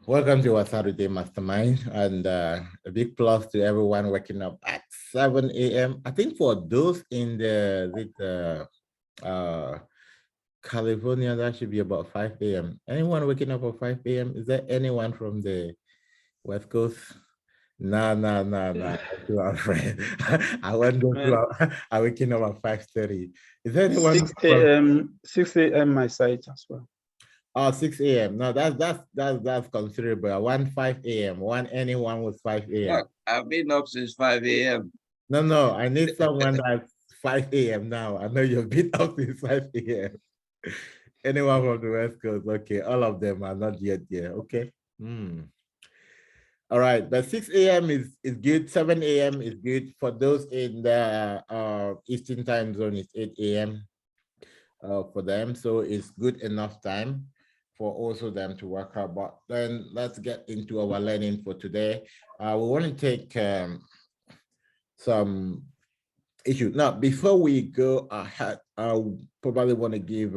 Welcome to our Saturday Mastermind, and a big plus to everyone waking up at 7 a.m. I think for those in California, that should be about 5 a.m. Anyone waking up at 5 a.m.? Is there anyone from the West Coast? No, no, no, no. To our friend. I won't go to I waking up at 5:30. Is there anyone 6 a.m. 6 a.m. my site as well. Oh, 6 a.m. No, that's considerable. 5 a.m. Anyone with 5 a.m. Look, I've been up since 5 a.m. No, I need someone that's 5 a.m. now. I know you've been up since 5 a.m. Anyone from the West Coast? Okay, all of them are not yet there. Okay. All right, but 6 a.m. is good. 7 a.m. is good. For those in the Eastern time zone, it's 8 a.m. For them. So it's good enough time for also them to work out. But then let's get into our learning for today. We want to take some issues. Now, before we go ahead, I probably want to give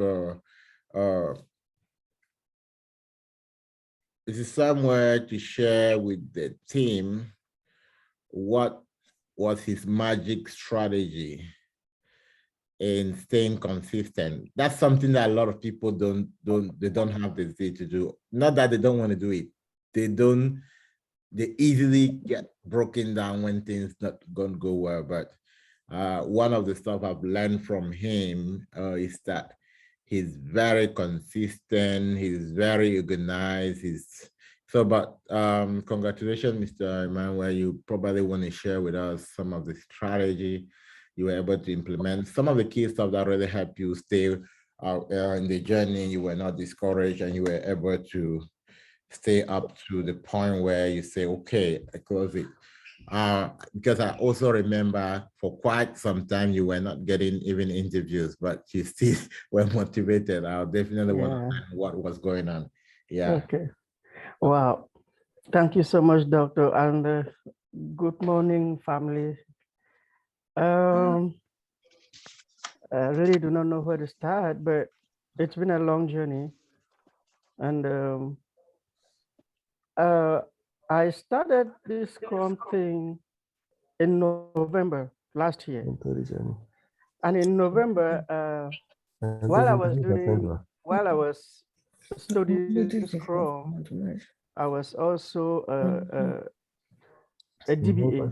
this is somewhere to share with the team what was his magic strategy in staying consistent. That's something that a lot of people don't have the zeal to do. Not that they don't want to do it. They easily get broken down when things not going to go well. But one of the stuff I've learned from him is that he's very consistent, he's very organized, but congratulations, Mr. Emmanuel. You probably want to share with us some of the strategy you were able to implement, some of the key stuff that really helped you stay out in the journey. You were not discouraged and you were able to stay up to the point where you say, okay, I close it. Because I also remember for quite some time you were not getting even interviews, but you still were motivated. I definitely want to know what was going on. Yeah. Okay. Wow. Thank you so much, Doctor. And good morning, family. I really do not know where to start, but it's been a long journey. And I started this Scrum thing in November last year. And in November, while I was studying Scrum, I was also a DBA,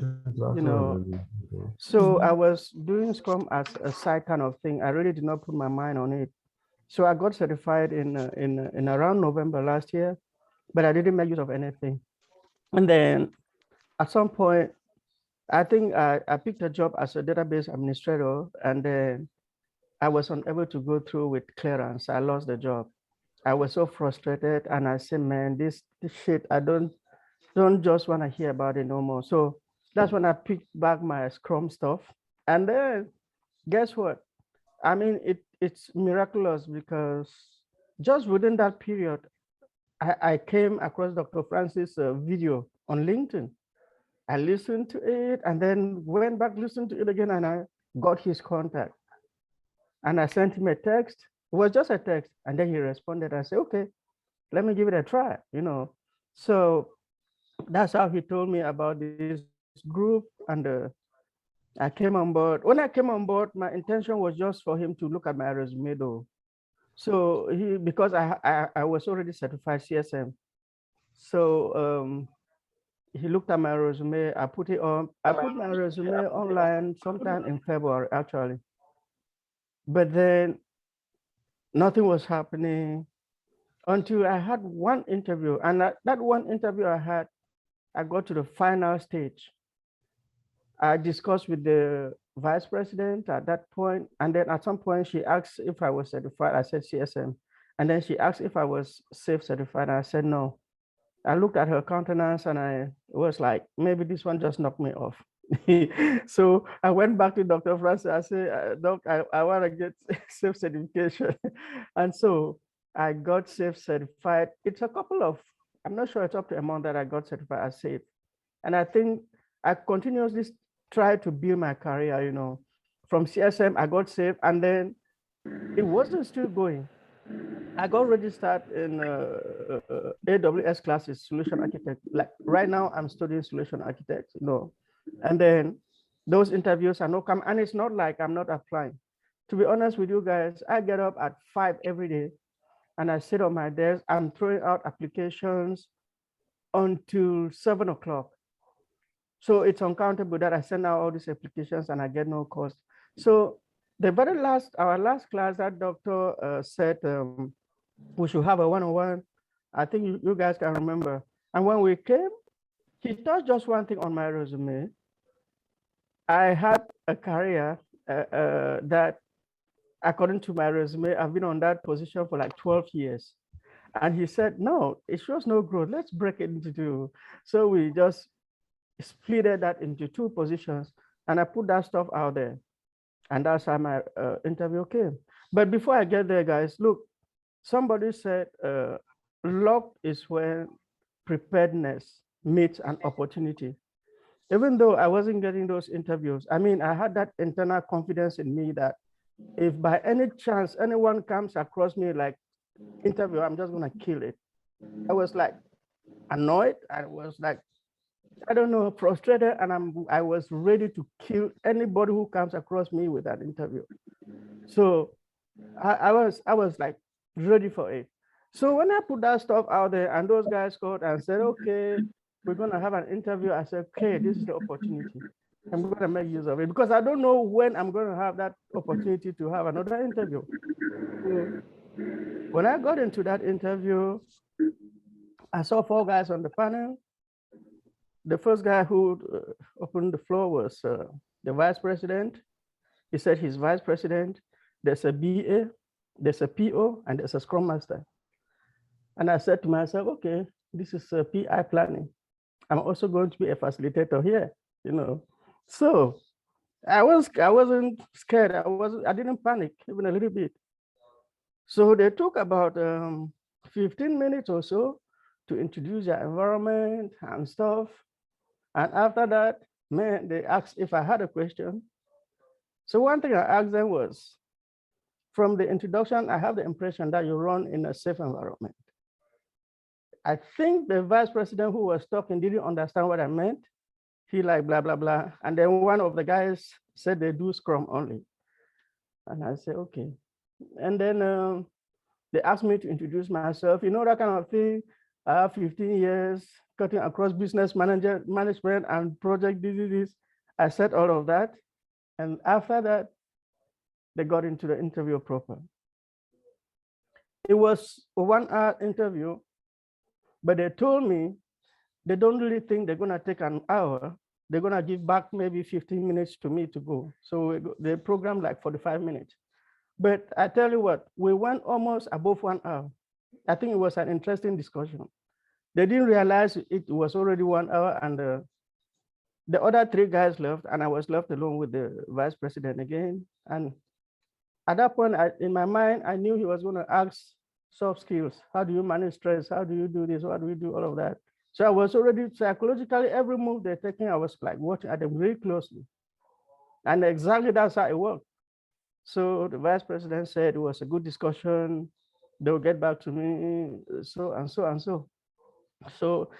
So I was doing Scrum as a side kind of thing. I really did not put my mind on it. So I got certified in around November last year, but I didn't make use of anything. And then at some point, I think I picked a job as a database administrator, and then I was unable to go through with clearance. I lost the job. I was so frustrated, and I said, man, this shit, I don't just want to hear about it no more. So that's when I picked back my Scrum stuff. And then guess what? I mean, it's miraculous because just within that period, I came across Dr. Francis' video on LinkedIn. I listened to it and then went back, listened to it again, and I got his contact. And I sent him a text. It was just a text. And then he responded. I said, okay, let me give it a try, So that's how he told me about this group. And I came on board. When I came on board, my intention was just for him to look at my resume though. So because I was already certified CSM. So he looked at my resume. I put my resume online sometime in February, actually. But then nothing was happening until I had one interview. And that one interview I had, I got to the final stage. I discussed with the vice president at that point, and then at some point she asked if I was certified. I said CSM, and then she asked if I was SAFe certified. I said no. I looked at her countenance and I was like, maybe this one just knocked me off. So I went back to Dr. Francis. I said, Doc, I want to get SAFe certification, and so I got SAFe certified. It's a couple of, I'm not sure it's up to a month that I got certified as SAFe, and I think I continuously try to build my career, From CSM, I got SAFe, and then it wasn't still going. I got registered in AWS classes, solution architect. Like right now, I'm studying solution architect, and then those interviews are not come, and it's not like I'm not applying. To be honest with you guys, I get up at 5 every day and I sit on my desk. I'm throwing out applications until 7 o'clock. So it's uncountable that I send out all these applications and I get no calls. So our last class, that doctor said we should have a one-on-one. I think you guys can remember. And when we came, he touched just one thing on my resume. I had a career that, according to my resume, I've been on that position for like 12 years. And he said, no, it shows no growth. Let's break it into two. So we just splitted that into two positions and I put that stuff out there. And that's how my interview came. But before I get there, guys, look, somebody said luck is when preparedness meets an opportunity. Even though I wasn't getting those interviews, I mean, I had that internal confidence in me that if by any chance anyone comes across me like interview, I'm just gonna kill it. I was like annoyed. I was like, I don't know, frustrated, and I was ready to kill anybody who comes across me with that interview. So I was like ready for it. So when I put that stuff out there and those guys called and said, okay, we're gonna have an interview, I said, okay, this is the opportunity. I'm gonna make use of it because I don't know when I'm gonna have that opportunity to have another interview. So when I got into that interview, I saw 4 guys on the panel. The first guy who opened the floor was the vice president. He said he's vice president. There's a BA, there's a PO, and there's a Scrum Master. And I said to myself, okay, this is PI planning. I'm also going to be a facilitator here, So I wasn't scared. I didn't panic even a little bit. So they took about 15 minutes or so to introduce their environment and stuff. And after that, man, they asked if I had a question. So one thing I asked them was, from the introduction, I have the impression that you run in a safe environment. I think the vice president who was talking didn't understand what I meant. He like blah, blah, blah. And then one of the guys said they do Scrum only. And I said, okay. And then they asked me to introduce myself, that kind of thing. I have 15 years cutting across business management and project this. I said all of that. And after that, they got into the interview proper. It was a 1-hour interview, but they told me they don't really think they're gonna take an hour. They're gonna give back maybe 15 minutes to me to go. So they programmed like 45 minutes. But I tell you what, we went almost above 1 hour. I think it was an interesting discussion. They didn't realize it was already 1 hour and the other 3 guys left and I was left alone with the vice president again. And at that point, in my mind, I knew he was gonna ask soft skills. How do you manage stress? How do you do this? How do you do all of that? So I was already psychologically, every move they're taking, I was like watching at them very closely. And exactly that's how it worked. So the vice president said it was a good discussion. They'll get back to me, so and so and so. So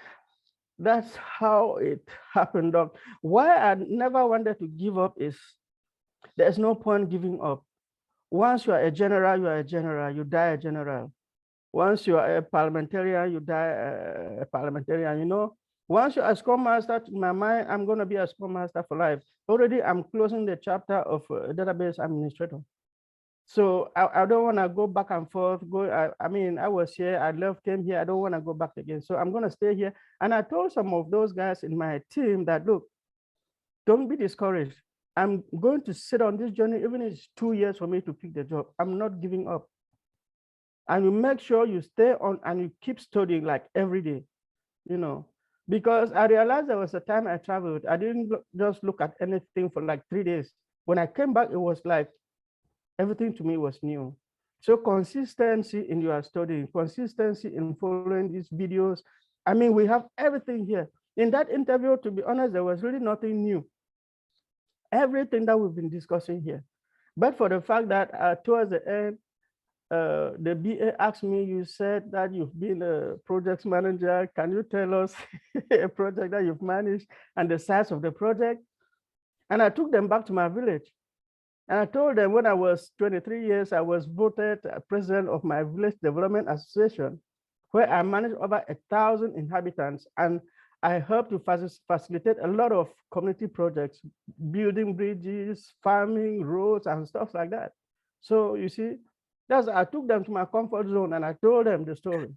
that's how it happened, Doc. Why I never wanted to give up is there's no point giving up. Once you are a general, you are a general, you die a general. Once you are a parliamentarian, you die a parliamentarian, Once you're a Scrum Master, in my mind, I'm going to be a Scrum Master for life. Already, I'm closing the chapter of database administrator. So I don't want to go back and forth. I mean, I was here, I left, came here. I don't want to go back again. So I'm going to stay here. And I told some of those guys in my team that, look, don't be discouraged. I'm going to sit on this journey, even if it's 2 years for me to pick the job. I'm not giving up. And you make sure you stay on and you keep studying like every day, because I realized there was a time I traveled. I didn't just look at anything for like 3 days. When I came back, it was like everything to me was new. So consistency in your studying, consistency in following these videos. I mean, we have everything here. In that interview, to be honest, there was really nothing new. Everything that we've been discussing here. But for the fact that towards the end, the BA asked me, you said that you've been a project manager. Can you tell us a project that you've managed and the size of the project? And I took them back to my village. And I told them when I was 23 years, I was voted president of my village development association, where I managed over 1,000 inhabitants. And I helped to facilitate a lot of community projects, building bridges, farming, roads, and stuff like that. So you see, I took them to my comfort zone and I told them the story.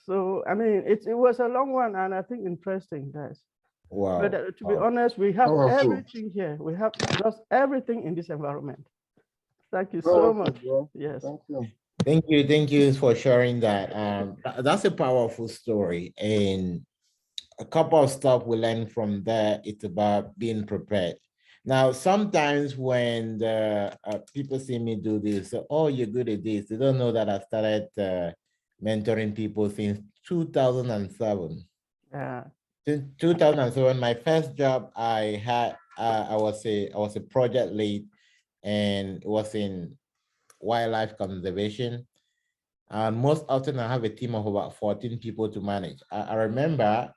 So, I mean, it was a long one and I think interesting, guys. Wow. But to be honest, we have everything here. We have just everything in this environment. Thank you so much. Yes. Thank you. Thank you for sharing that. That's a powerful story, and a couple of stuff we learned from there. It's about being prepared. Now, sometimes when the people see me do this, so, oh, you're good at this. They don't know that I started mentoring people since 2007. Yeah. Since 2007, my first job I had, I was a project lead, and it was in wildlife conservation. And most often I have a team of about 14 people to manage. I remember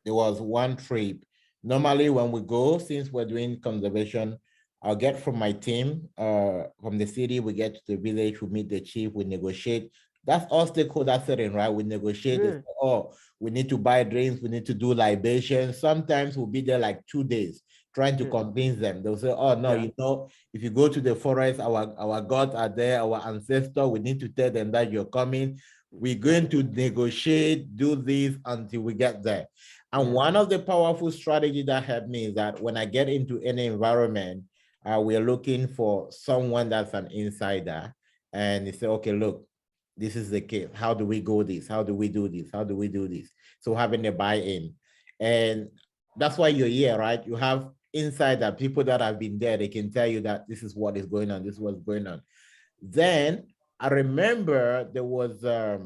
there was one trip. Normally when we go, since we're doing conservation, I'll get from my team, from the city, we get to the village, we meet the chief, we negotiate. That's all stakeholder setting, right? We negotiate, oh, we need to buy drinks, we need to do libations. Sometimes we'll be there like 2 days trying to convince them. They'll say, oh, no, you know, if you go to the forest, our gods are there, our ancestors, we need to tell them that you're coming. We're going to negotiate, do this until we get there. And one of the powerful strategies that helped me is that when I get into any environment, we're looking for someone that's an insider. And they say, okay, look, this is the case. How do we go this? How do we do this? How do we do this? So having a buy-in. And that's why you're here, right? You have insider people that have been there. They can tell you that this is what is going on. This is what's going on. Then I remember there was a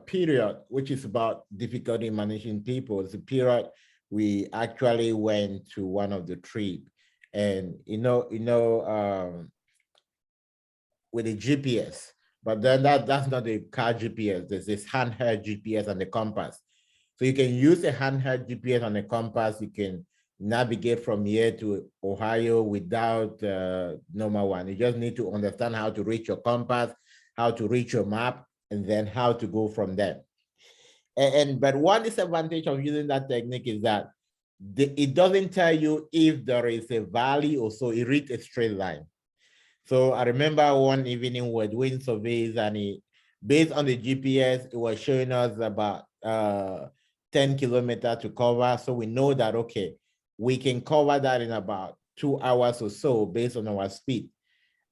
period which is about difficulty managing people. It's a period we actually went to one of the trips, and with the GPS, but then that's not the car GPS. There's this handheld GPS and the compass. So you can use a handheld GPS and a compass. You can navigate from here to Ohio without normal one. You just need to understand how to reach your compass, how to reach your map, and then how to go from there. But one disadvantage of using that technique is that it doesn't tell you if there is a valley or so. It reads a straight line. So I remember one evening we were doing surveys, and based on the GPS, it was showing us about 10 kilometers to cover. So we know that, okay, we can cover that in about 2 hours or so based on our speed.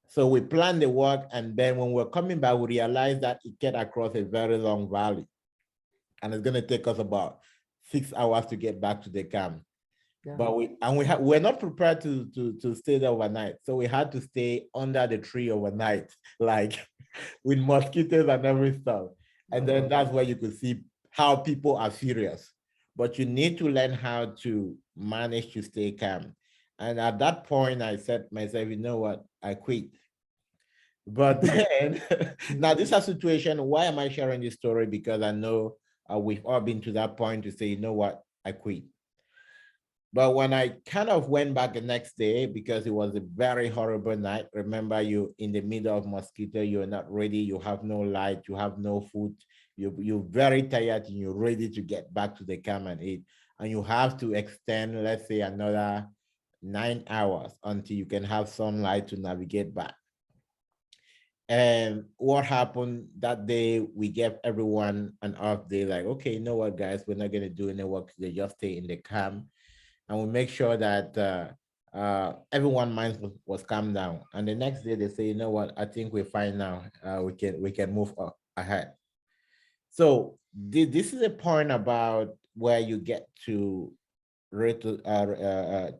So we planned the work, and then when we're coming back, we realized that it get across a very long valley, and it's going to take us about 6 hours to get back to the camp. Yeah. But we're not prepared to stay there overnight, so we had to stay under the tree overnight, like with mosquitoes and every stuff. And then that's where you could see how people are serious. But you need to learn how to manage to stay calm. And at that point, I said to myself, you know what, I quit. But then, now this is a situation, why am I sharing this story? Because I know we've all been to that point to say, you know what, I quit. But when I kind of went back the next day, because it was a very horrible night, remember, you in the middle of mosquito, you're not ready, you have no light, you have no food, you're very tired, and you're ready to get back to the camp and eat. And you have to extend, let's say, another 9 hours until you can have sunlight to navigate back. And what happened that day, we gave everyone an off day, like, okay, you know what, guys, we're not going to do any work today, just stay in the camp. And we make sure that everyone's mind was calmed down. And the next day they say, you know what, I think we're fine now. We can move ahead. So this is a point about where you get to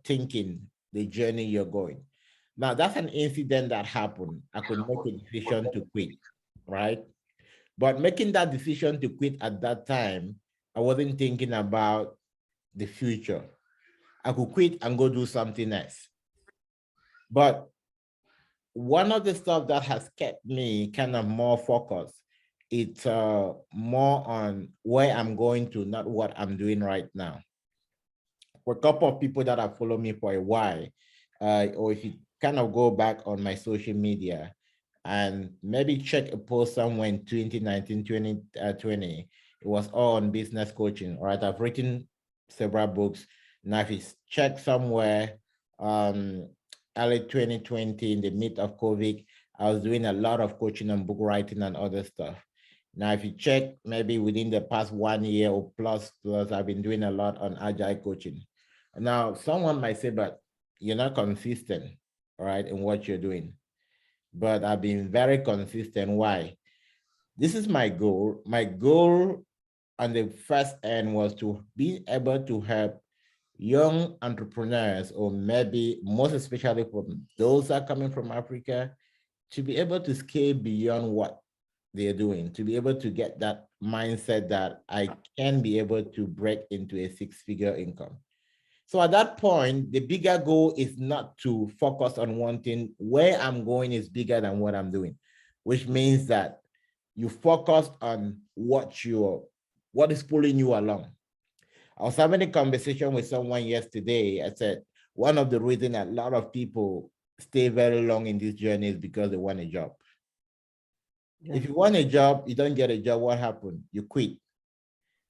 thinking the journey you're going. Now that's an incident that happened. I could make a decision to quit, right? But making that decision to quit at that time, I wasn't thinking about the future. I could quit and go do something else. But one of the stuff that has kept me kind of more focused, it's more on where I'm going to, not what I'm doing right now. For a couple of people that have followed me for a while, or if you kind of go back on my social media and maybe check a post somewhere in 2019, 2020, it was all on business coaching, right? I've written several books. Now, if you check somewhere, early 2020, in the midst of COVID, I was doing a lot of coaching and book writing and other stuff. Now, if you check, maybe within the past 1 year or plus, I've been doing a lot on agile coaching. Now, someone might say, but you're not consistent, right, in what you're doing. But I've been very consistent. Why? This is my goal. My goal on the first end was to be able to help young entrepreneurs, or maybe most especially for those that are coming from Africa, to be able to scale beyond what they're doing, to be able to get that mindset that I can be able to break into a six-figure income. So at that point, the bigger goal is not to focus on one thing. Where I'm going is bigger than what I'm doing, which means that you focus on what is pulling you along. I was having a conversation with someone yesterday. I said, one of the reasons a lot of people stay very long in this journey is because they want a job. Yeah. If you want a job, you don't get a job, what happened? You quit.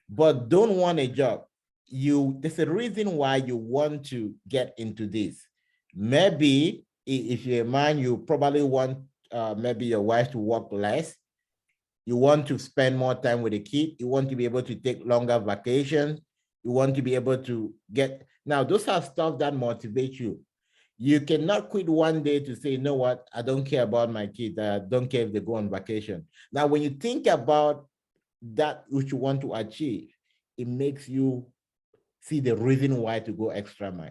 But don't want a job. There's a reason why you want to get into this. Maybe if you're a man, you probably want maybe your wife to work less. You want to spend more time with the kid. You want to be able to take longer vacations. You want to be able to get, now those are stuff that motivate you. You cannot quit one day to say, you know what, I don't care about my kids. I don't care if they go on vacation. Now, when you think about that which you want to achieve, it makes you see the reason why to go extra mile.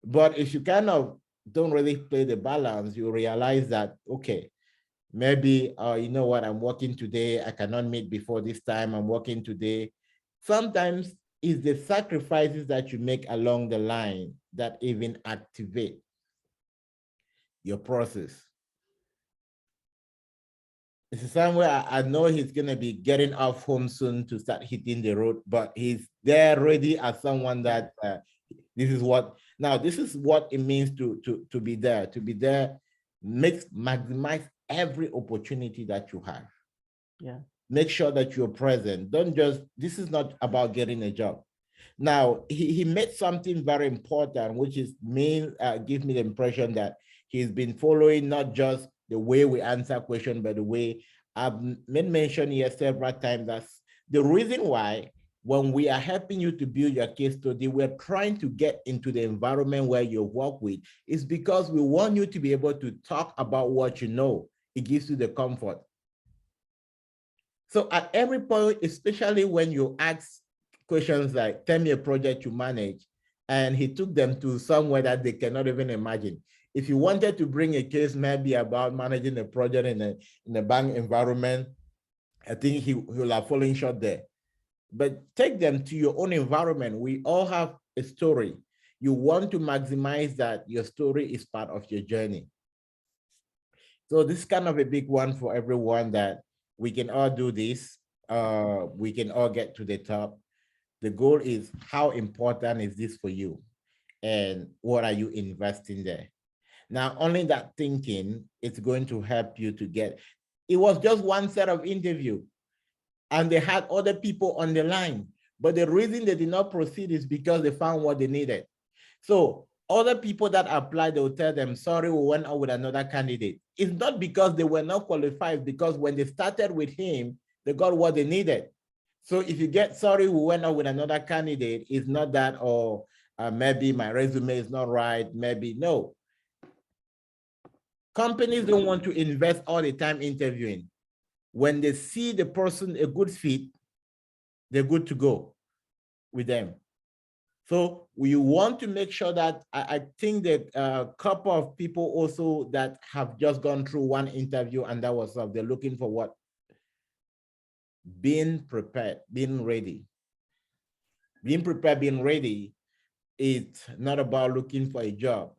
But if you kind of don't really play the balance, you realize that, okay, maybe, you know what, I'm working today. I cannot meet before this time. I'm working today. Sometimes it's the sacrifices that you make along the line that even activate your process. It's the same way I know he's going to be getting off home soon to start hitting the road, but he's there ready as someone that this is what it means to be there. To be there maximize every opportunity that you have. Yeah. Make sure that you're present. Don't just, this is not about getting a job. Now, he made something very important, which is give me the impression that he's been following not just the way we answer questions, but the way I've made mention here several times. That's the reason why when we are helping you to build your case study, we're trying to get into the environment where you work with, is because we want you to be able to talk about what you know. It gives you the comfort. So at every point, especially when you ask questions like, tell me a project you manage, and he took them to somewhere that they cannot even imagine. If you wanted to bring a case maybe about managing a project in a bank environment, I think he will have fallen short there. But take them to your own environment. We all have a story. You want to maximize that your story is part of your journey. So this is kind of a big one for everyone, that we can all do this. We can all get to the top. The goal is, how important is this for you? And what are you investing there? Now, only that thinking is going to help you to get, it was just one set of interview and they had other people on the line, but the reason they did not proceed is because they found what they needed. So other people that applied, they will tell them, sorry, we went out with another candidate. It's not because they were not qualified, because when they started with him, they got what they needed. So if you get, sorry, we went out with another candidate, it's not that, or maybe my resume is not right, maybe, no. Companies don't want to invest all the time interviewing. When they see the person a good fit, they're good to go with them. So we want to make sure that, I think that a couple of people also that have just gone through one interview, and that was they're looking for what? Being prepared, being ready. Being prepared, being ready, it's not about looking for a job.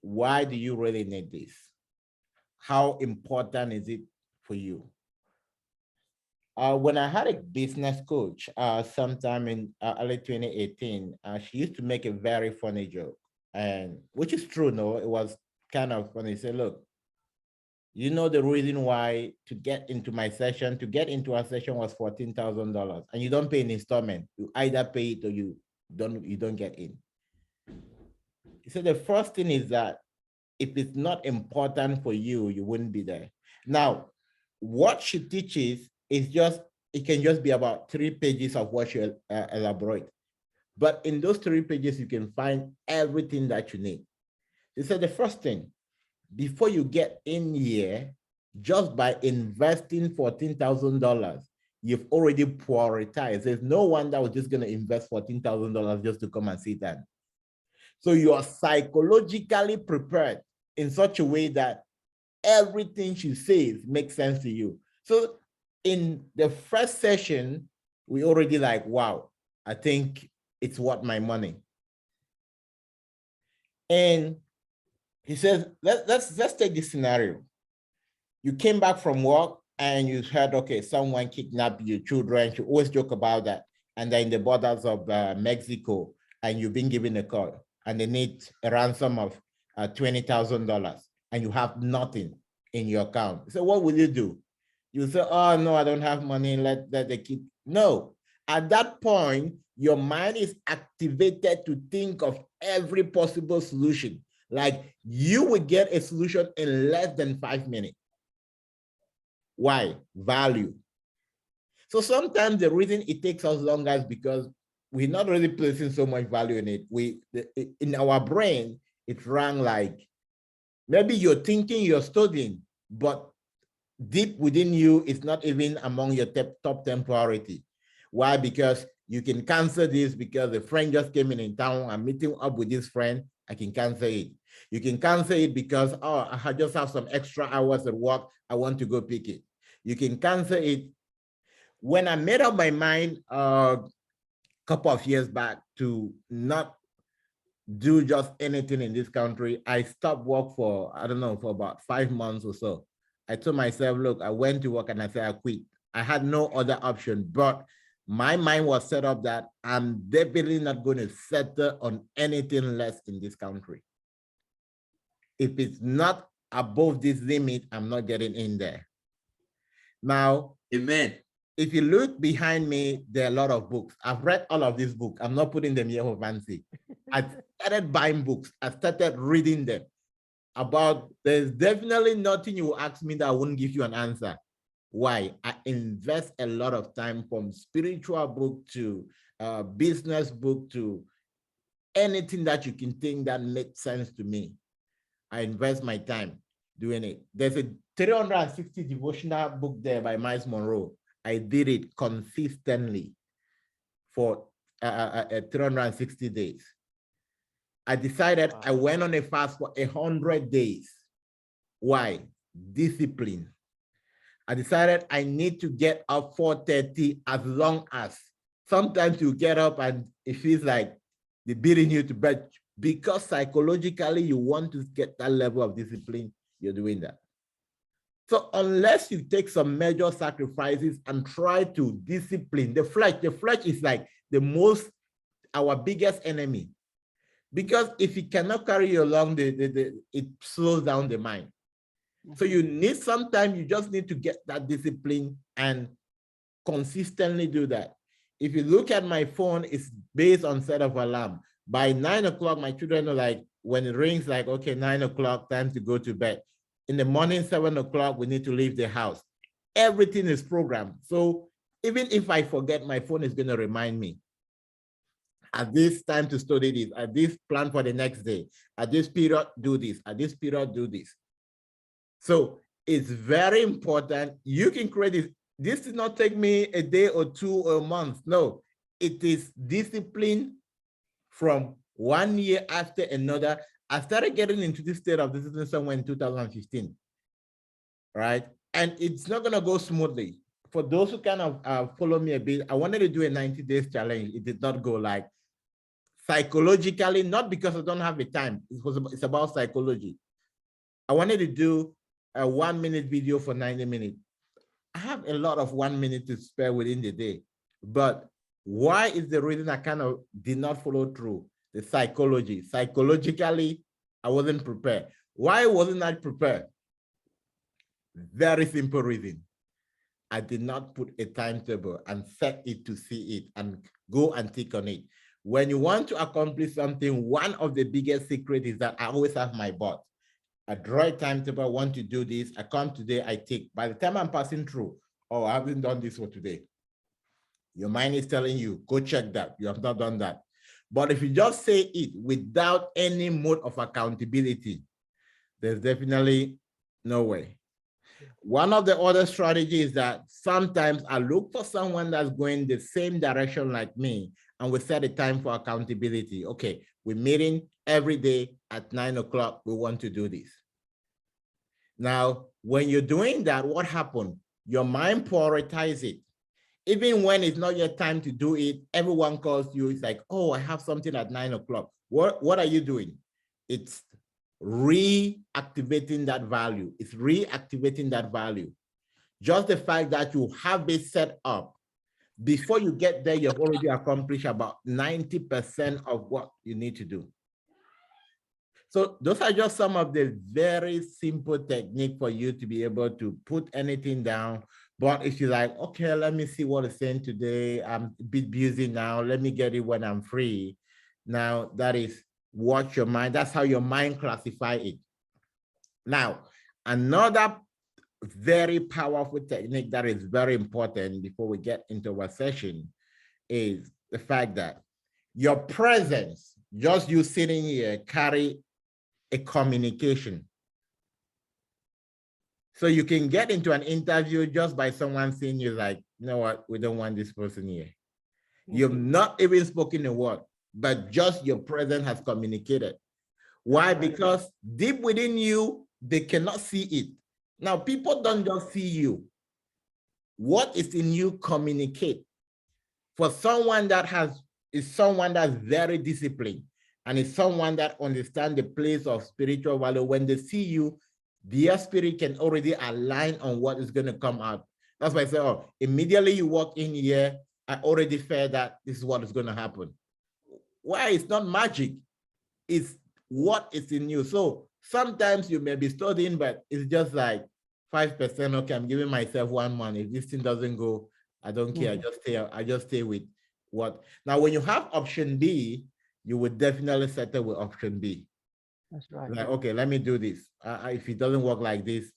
Why do you really need this? how important is it for you? When I had a business coach sometime in early 2018, she used to make a very funny joke, and which is true, no, it was kind of funny. She said, look, you know, the reason why to get into my session, to get into our session was $14,000, and you don't pay an installment. You either pay it or you don't get in. He said, the first thing is that if it's not important for you, you wouldn't be there. Now, what she teaches is just, it can just be about 3 pages of what she elaborate. But in those 3 pages, you can find everything that you need. He said the first thing, before you get in here, just by investing $14,000, you've already prioritized. There's no one that was just going to invest $14,000 just to come and sit down. So you are psychologically prepared in such a way that everything she says makes sense to you. So in the first session, we already like, wow, I think it's worth my money. And he says, let's take this scenario. You came back from work and you heard, okay, someone kidnapped your children. You always joke about that. And they're in the borders of Mexico, and you've been given a call, and they need a ransom of $20,000, and you have nothing in your account. So what will you do? You say, oh, no, I don't have money, let the kid. No, at that point, your mind is activated to think of every possible solution. Like you would get a solution in less than 5 minutes. Why? Value. So sometimes the reason it takes us longer is because we're not really placing so much value in it. In our brain, it ran like, maybe you're thinking you're studying, but deep within you, it's not even among your top 10 priority. Why? Because you can cancel this because a friend just came in town. I'm meeting up with this friend. I can cancel it. You can cancel it because, oh, I just have some extra hours at work. I want to go pick it. You can cancel it. When I made up my mind a couple of years back to not do just anything in this country, I stopped work for, I don't know, for about 5 months or so. I told myself, look, I went to work and I said, I quit. I had no other option, but my mind was set up that I'm definitely not going to settle on anything less in this country. If it's not above this limit, I'm not getting in there. Now, Amen. If you look behind me, there are a lot of books. I've read all of these books. I'm not putting them here for fancy. I started buying books. I started reading them. There's definitely nothing you will ask me that I wouldn't give you an answer. Why? I invest a lot of time, from spiritual book to business book to anything that you can think that makes sense to me. I invest my time doing it. There's a 360 devotional book there by Miles Monroe. I did it consistently for 360 days. I decided I went on a fast for 100 days. Why? Discipline. I decided I need to get up 4:30 as long as. Sometimes you get up and it feels like they're beating you to bed, because psychologically you want to get that level of discipline, you're doing that. So unless you take some major sacrifices and try to discipline the flesh is like our biggest enemy. Because if it cannot carry you along, it slows down the mind. So you need, sometimes you just need to get that discipline and consistently do that. If you look at my phone, it's based on set of alarm. By 9 o'clock, my children are like, when it rings, like, okay, 9 o'clock, time to go to bed. In the morning, 7 o'clock, we need to leave the house. Everything is programmed. So even if I forget, my phone is going to remind me. At this time to study this, at this plan for the next day, at this period, do this, at this period, do this. So it's very important. You can create this. This did not take me a day or 2 or a month. No, it is discipline from 1 year after another. I started getting into this state of discipline somewhere in 2015, right? And it's not gonna go smoothly. For those who kind of follow me a bit, I wanted to do a 90 days challenge. It did not go like psychologically, not because I don't have the time. It's about psychology. I wanted to do a 1 minute video for 90 minutes. I have a lot of 1 minute to spare within the day, but why is the reason I kind of did not follow through? The psychology. Psychologically, I wasn't prepared. Why wasn't I prepared? Very simple reason. I did not put a timetable and set it to see it and go and tick on it. When you want to accomplish something, one of the biggest secrets is that I always have my boss. I draw a timetable, I want to do this. I come today, I tick. By the time I'm passing through, oh, I haven't done this for today. Your mind is telling you, go check that. You have not done that. But if you just say it without any mode of accountability, there's definitely no way. One of the other strategies is that sometimes I look for someone that's going the same direction like me, and we set a time for accountability. Okay, we're meeting every day at 9 o'clock. We want to do this. Now, when you're doing that, what happened? Your mind prioritizes it. Even when it's not your time to do it, everyone calls you. It's like, oh, I have something at 9 o'clock. What are you doing? It's reactivating that value. It's reactivating that value. Just the fact that you have it set up, before you get there, you've already accomplished about 90% of what you need to do. So those are just some of the very simple technique for you to be able to put anything down. But if you're like, okay, let me see what it's saying today. I'm a bit busy now. Let me get it when I'm free. Now that is what your mind, that's how your mind classify it. Now, another very powerful technique that is very important before we get into our session is the fact that your presence, just you sitting here, carry a communication. So you can get into an interview just by someone saying you like, you know what, we don't want this person here. You've not even spoken a word, but just your presence has communicated. Why? Because deep within you, they cannot see it. Now, people don't just see you. What is in you communicate. For someone that is someone that's very disciplined and is someone that understands the place of spiritual value, when they see you, their spirit can already align on what is going to come out. That's why I say, oh, immediately you walk in here, I already feel that this is what is going to happen. Why? It's not magic. It's what is in you. So sometimes you may be studying, but it's just like 5%. Okay, I'm giving myself 1 month. If this thing doesn't go, I don't care. I just stay with what. Now, when you have option B, you would definitely settle with option B. That's right. Like, okay, let me do this. If it doesn't work like this,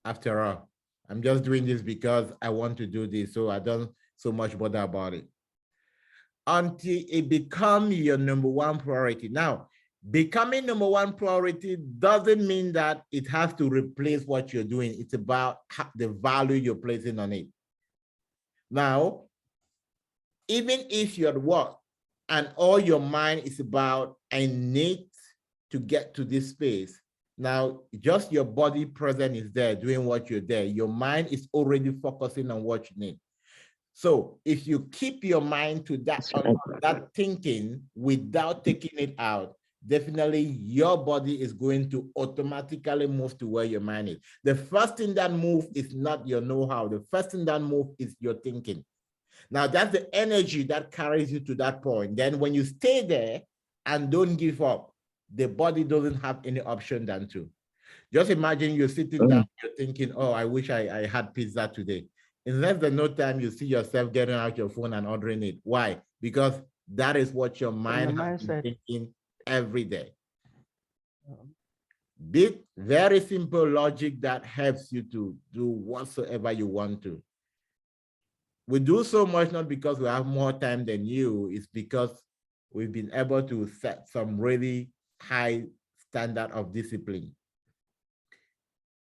after all, I'm just doing this because I want to do this. So I don't so much bother about it until it becomes your #1 priority. Now, becoming #1 priority doesn't mean that it has to replace what you're doing. It's about the value you're placing on it. Now, even if you're at work and all your mind is about, I need to get to this space. Now, just your body present is there doing what you're there. Your mind is already focusing on what you need. So if you keep your mind to that thinking without taking it out, definitely your body is going to automatically move to where your mind is. The first thing that moves is not your know-how. The first thing that moves is your thinking. Now that's the energy that carries you to that point. Then when you stay there and don't give up, the body doesn't have any option than to. Just imagine you're sitting down, you're thinking, oh, I wish I had pizza today. In less than no time, you see yourself getting out your phone and ordering it. Why? Because that is what your mind has been thinking every day. Big, very simple logic that helps you to do whatsoever you want to. We do so much not because we have more time than you, it's because we've been able to set some really high standard of discipline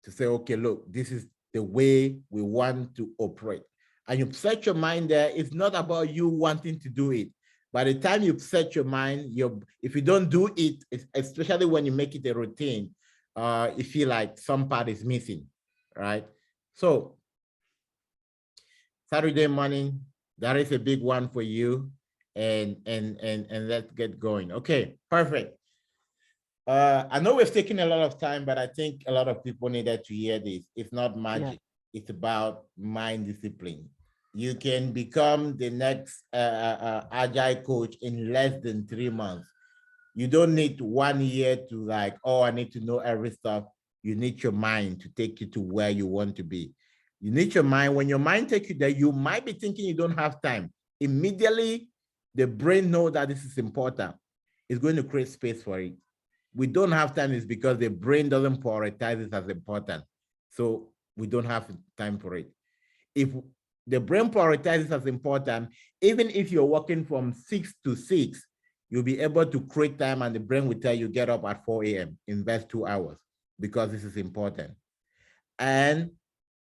to say, okay, look, this is the way we want to operate. And you set your mind there, it's not about you wanting to do it. By the time you set your mind, if you don't do it, especially when you make it a routine, you feel like some part is missing, right? So Saturday morning, that is a big one for you. And let's get going. Okay, perfect. I know we've taken a lot of time, but I think a lot of people needed to hear this. It's not magic. It's about mind discipline. You can become the next agile coach in less than 3 months. You don't need 1 year to like, oh, I need to know every stuff. You need your mind to take you to where you want to be. You need your mind. When your mind takes you there, you might be thinking you don't have time. Immediately, the brain knows that this is important. It's going to create space for it. We don't have time is because the brain doesn't prioritize it as important. So we don't have time for it. If the brain prioritizes as important, even if you're working from 6 to 6, you'll be able to create time and the brain will tell you get up at 4 a.m., invest 2 hours because this is important. And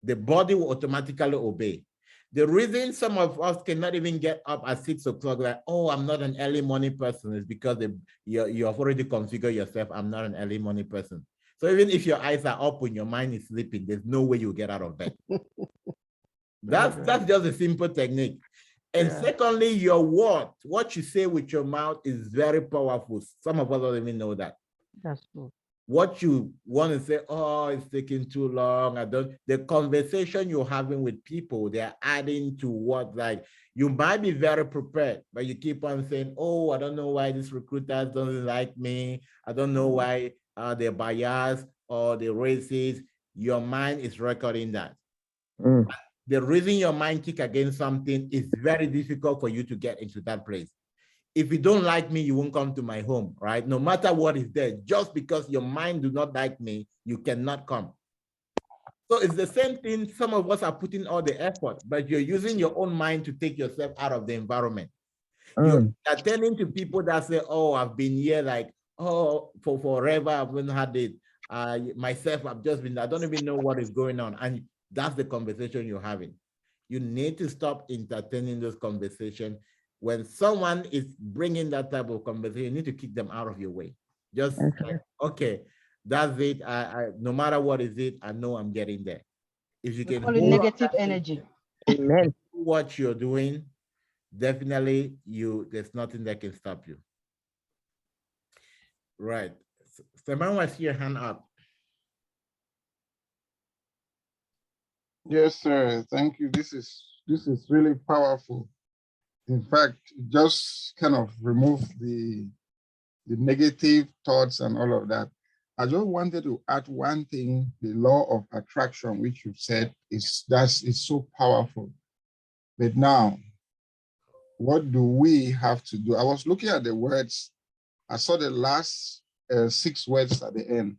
the body will automatically obey. The reason some of us cannot even get up at 6 o'clock, like, oh, I'm not an early morning person, is because you have already configured yourself, I'm not an early morning person. So even if your eyes are open, your mind is sleeping, there's no way you'll get out of bed. That's just a simple technique. And secondly, your what you say with your mouth is very powerful. Some of us don't even know that. That's true. What you want to say, oh, it's taking too long. The conversation you're having with people, they're adding to what, like, you might be very prepared, but you keep on saying, oh, I don't know why this recruiter doesn't like me. I don't know why they're biased or they're racist. Your mind is recording that. The reason your mind kick against something is very difficult for you to get into that place. If you don't like me, you won't come to my home, right? No matter what is there, just because your mind do not like me, you cannot come. So it's the same thing. Some of us are putting all the effort, but you're using your own mind to take yourself out of the environment. You're attending to people that say, oh, I've been here like, oh, for forever, I've been had it. Myself, I've just been, I don't even know what is going on. And that's the conversation you're having. You need to stop entertaining those conversations. When someone is bringing that type of conversation, you need to kick them out of your way. Just like, okay, that's it. No matter what is it, I know I'm getting there. If you can call it negative energy. Amen. What you're doing, definitely there's nothing that can stop you. Right. Someone was your hand up. Yes, sir. Thank you. This is really powerful. In fact, just kind of remove the negative thoughts and all of that. I just wanted to add one thing, the law of attraction, which you said is so powerful. But now, what do we have to do? I was looking at the words. I saw the last 6 words at the end.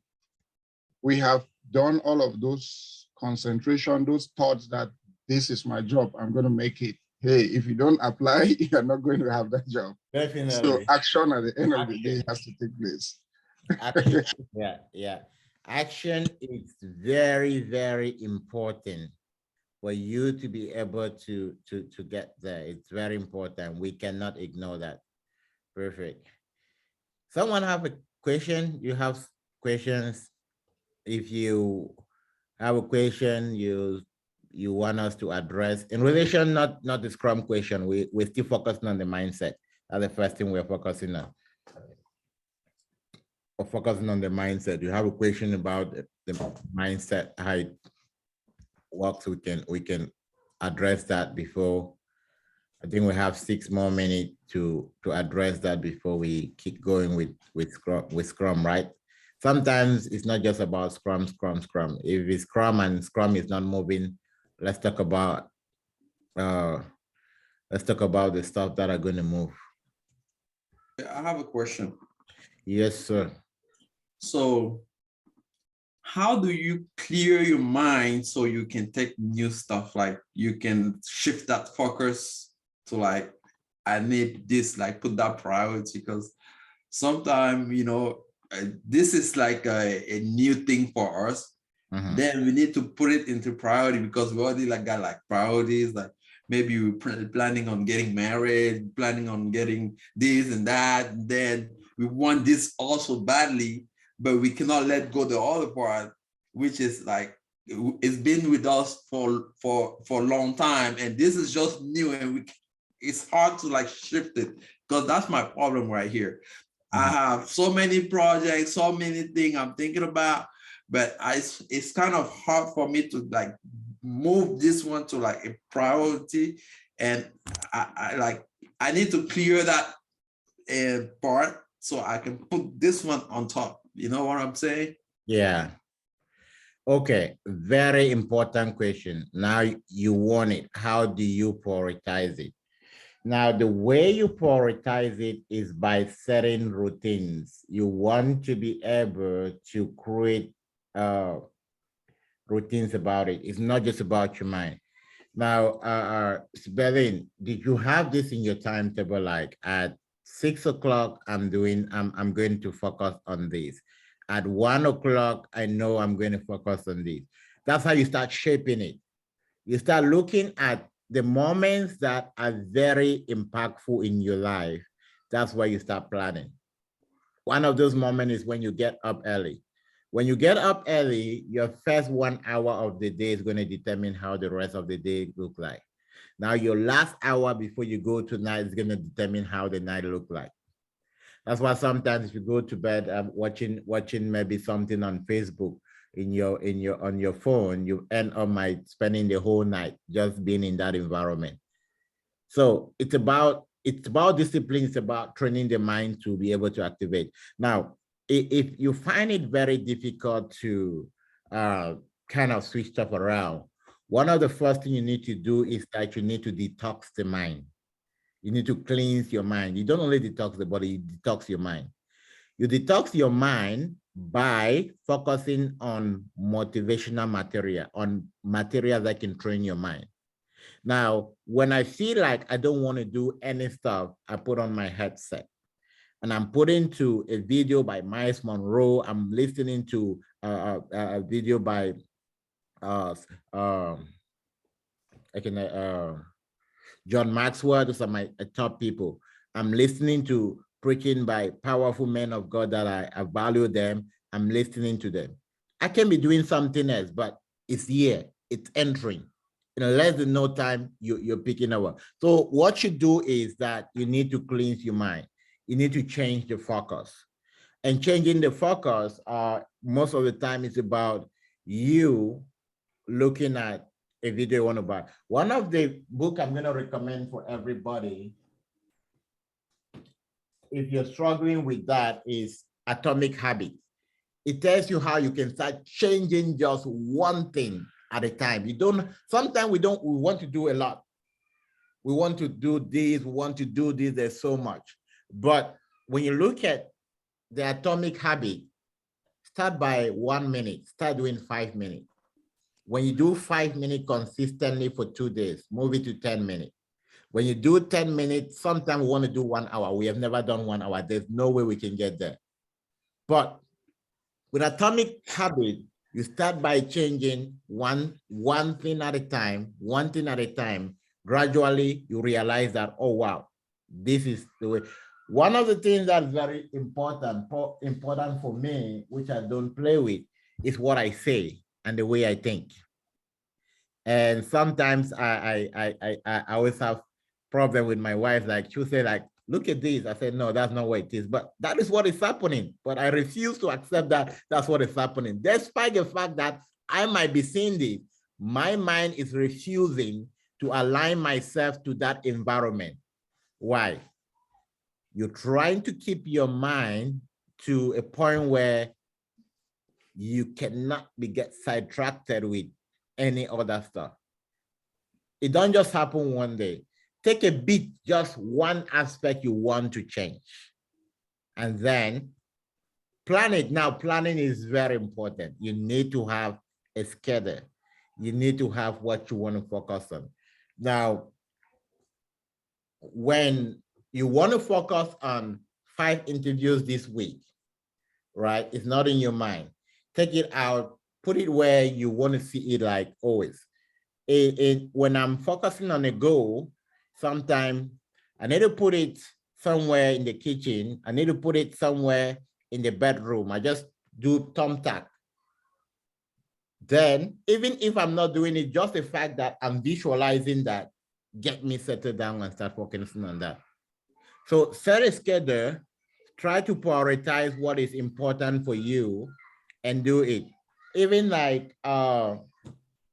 We have done all of those concentration, those thoughts that this is my job, I'm going to make it. Hey, if you don't apply, you're not going to have that job. Definitely. So action at the end of the day has to take place. Action, yeah. Action is very, very important for you to be able to get there. It's very important. We cannot ignore that. Perfect. Someone have a question? You have questions? If you have a question you want us to address in relation, not the Scrum question, we're still focusing on the mindset. That's the first thing we're focusing on. We're focusing on the mindset. You have a question about the mindset, how it works, we can address that before. I think we have 6 more minutes to address that before we keep going with Scrum, right? Sometimes it's not just about Scrum. If it's Scrum and Scrum is not moving, let's talk about the stuff that are going to move. I have a question. Yes, sir. So how do you clear your mind so you can take new stuff? Like you can shift that focus to like, I need this, like put that priority, because sometimes, this is like a new thing for us. Then we need to put it into priority because we already got like priorities, like maybe we're planning on getting married, planning on getting this and that, and then we want this also badly, but we cannot let go the other part, which is like it's been with us for a long time, and this is just new, and it's hard to like shift it, because that's my problem right here. I have so many projects, so many things I'm thinking about, but it's kind of hard for me to like move this one to like a priority. And I need to clear that part so I can put this one on top. You know what I'm saying? Yeah. Okay, very important question. Now you want it. How do you prioritize it? Now, the way you prioritize it is by setting routines. You want to be able to create routines about it. It's not just about your mind. Now, Berlin, did you have this in your timetable? Like at 6 o'clock, I'm going to focus on this. At 1 o'clock, I know I'm going to focus on this. That's how you start shaping it. You start looking at the moments that are very impactful in your life. That's where you start planning. One of those moments is when you get up early. When you get up early, your first 1 hour of the day is going to determine how the rest of the day look like. Now, your last hour before you go to night is going to determine how the night look like. That's why sometimes if you go to bed watching maybe something on Facebook on your phone, you end up spending the whole night just being in that environment. So it's about discipline. It's about training the mind to be able to activate. Now, if you find it very difficult to kind of switch stuff around, one of the first things you need to do is that you need to detox the mind. You need to cleanse your mind. You don't only detox the body, you detox your mind. You detox your mind by focusing on motivational material, on material that can train your mind. Now, when I feel like I don't want to do any stuff, I put on my headset and I'm putting to a video by Miles Monroe. I'm listening to a video by John Maxwell. Those are my top people. I'm listening to preaching by powerful men of God that I value them. I'm listening to them. I can be doing something else, but it's here, it's entering. In less than no time, you're picking up. So what you do is that you need to cleanse your mind. You need to change the focus. And changing the focus, most of the time it's about you looking at a video you want to buy. One of the books I'm going to recommend for everybody, if you're struggling with that, is Atomic Habits. It tells you how you can start changing just one thing at a time. Sometimes we want to do a lot. We want to do this, we want to do this, there's so much. But when you look at the Atomic Habit, start by 1 minute, start doing 5 minutes. When you do 5 minutes consistently for 2 days, move it to 10 minutes. When you do 10 minutes, sometimes we want to do 1 hour. We have never done 1 hour. There's no way we can get there. But with Atomic Habit, you start by changing one thing at a time, one thing at a time. Gradually, you realize that, oh, wow, this is the way. One of the things that's very important for me, which I don't play with, is what I say and the way I think. And sometimes I always have problem with my wife. Like she'll say, like, look at this. I said, no, that's not what it is. But that is what is happening. But I refuse to accept that that's what is happening. Despite the fact that I might be seeing this, my mind is refusing to align myself to that environment. Why? You're trying to keep your mind to a point where you cannot get sidetracked with any other stuff. It don't just happen one day. Take a bit, just one aspect you want to change, and then plan it. Now, planning is very important. You need to have a schedule. You need to have what you want to focus on. Now, when you want to focus on 5 interviews this week, right? It's not in your mind. Take it out, put it where you want to see it, like always. When I'm focusing on a goal, sometimes I need to put it somewhere in the kitchen. I need to put it somewhere in the bedroom. I just do thumbtack. Then, even if I'm not doing it, just the fact that I'm visualizing that, get me settled down and start focusing on that. So set a schedule, try to prioritize what is important for you and do it. Even like, I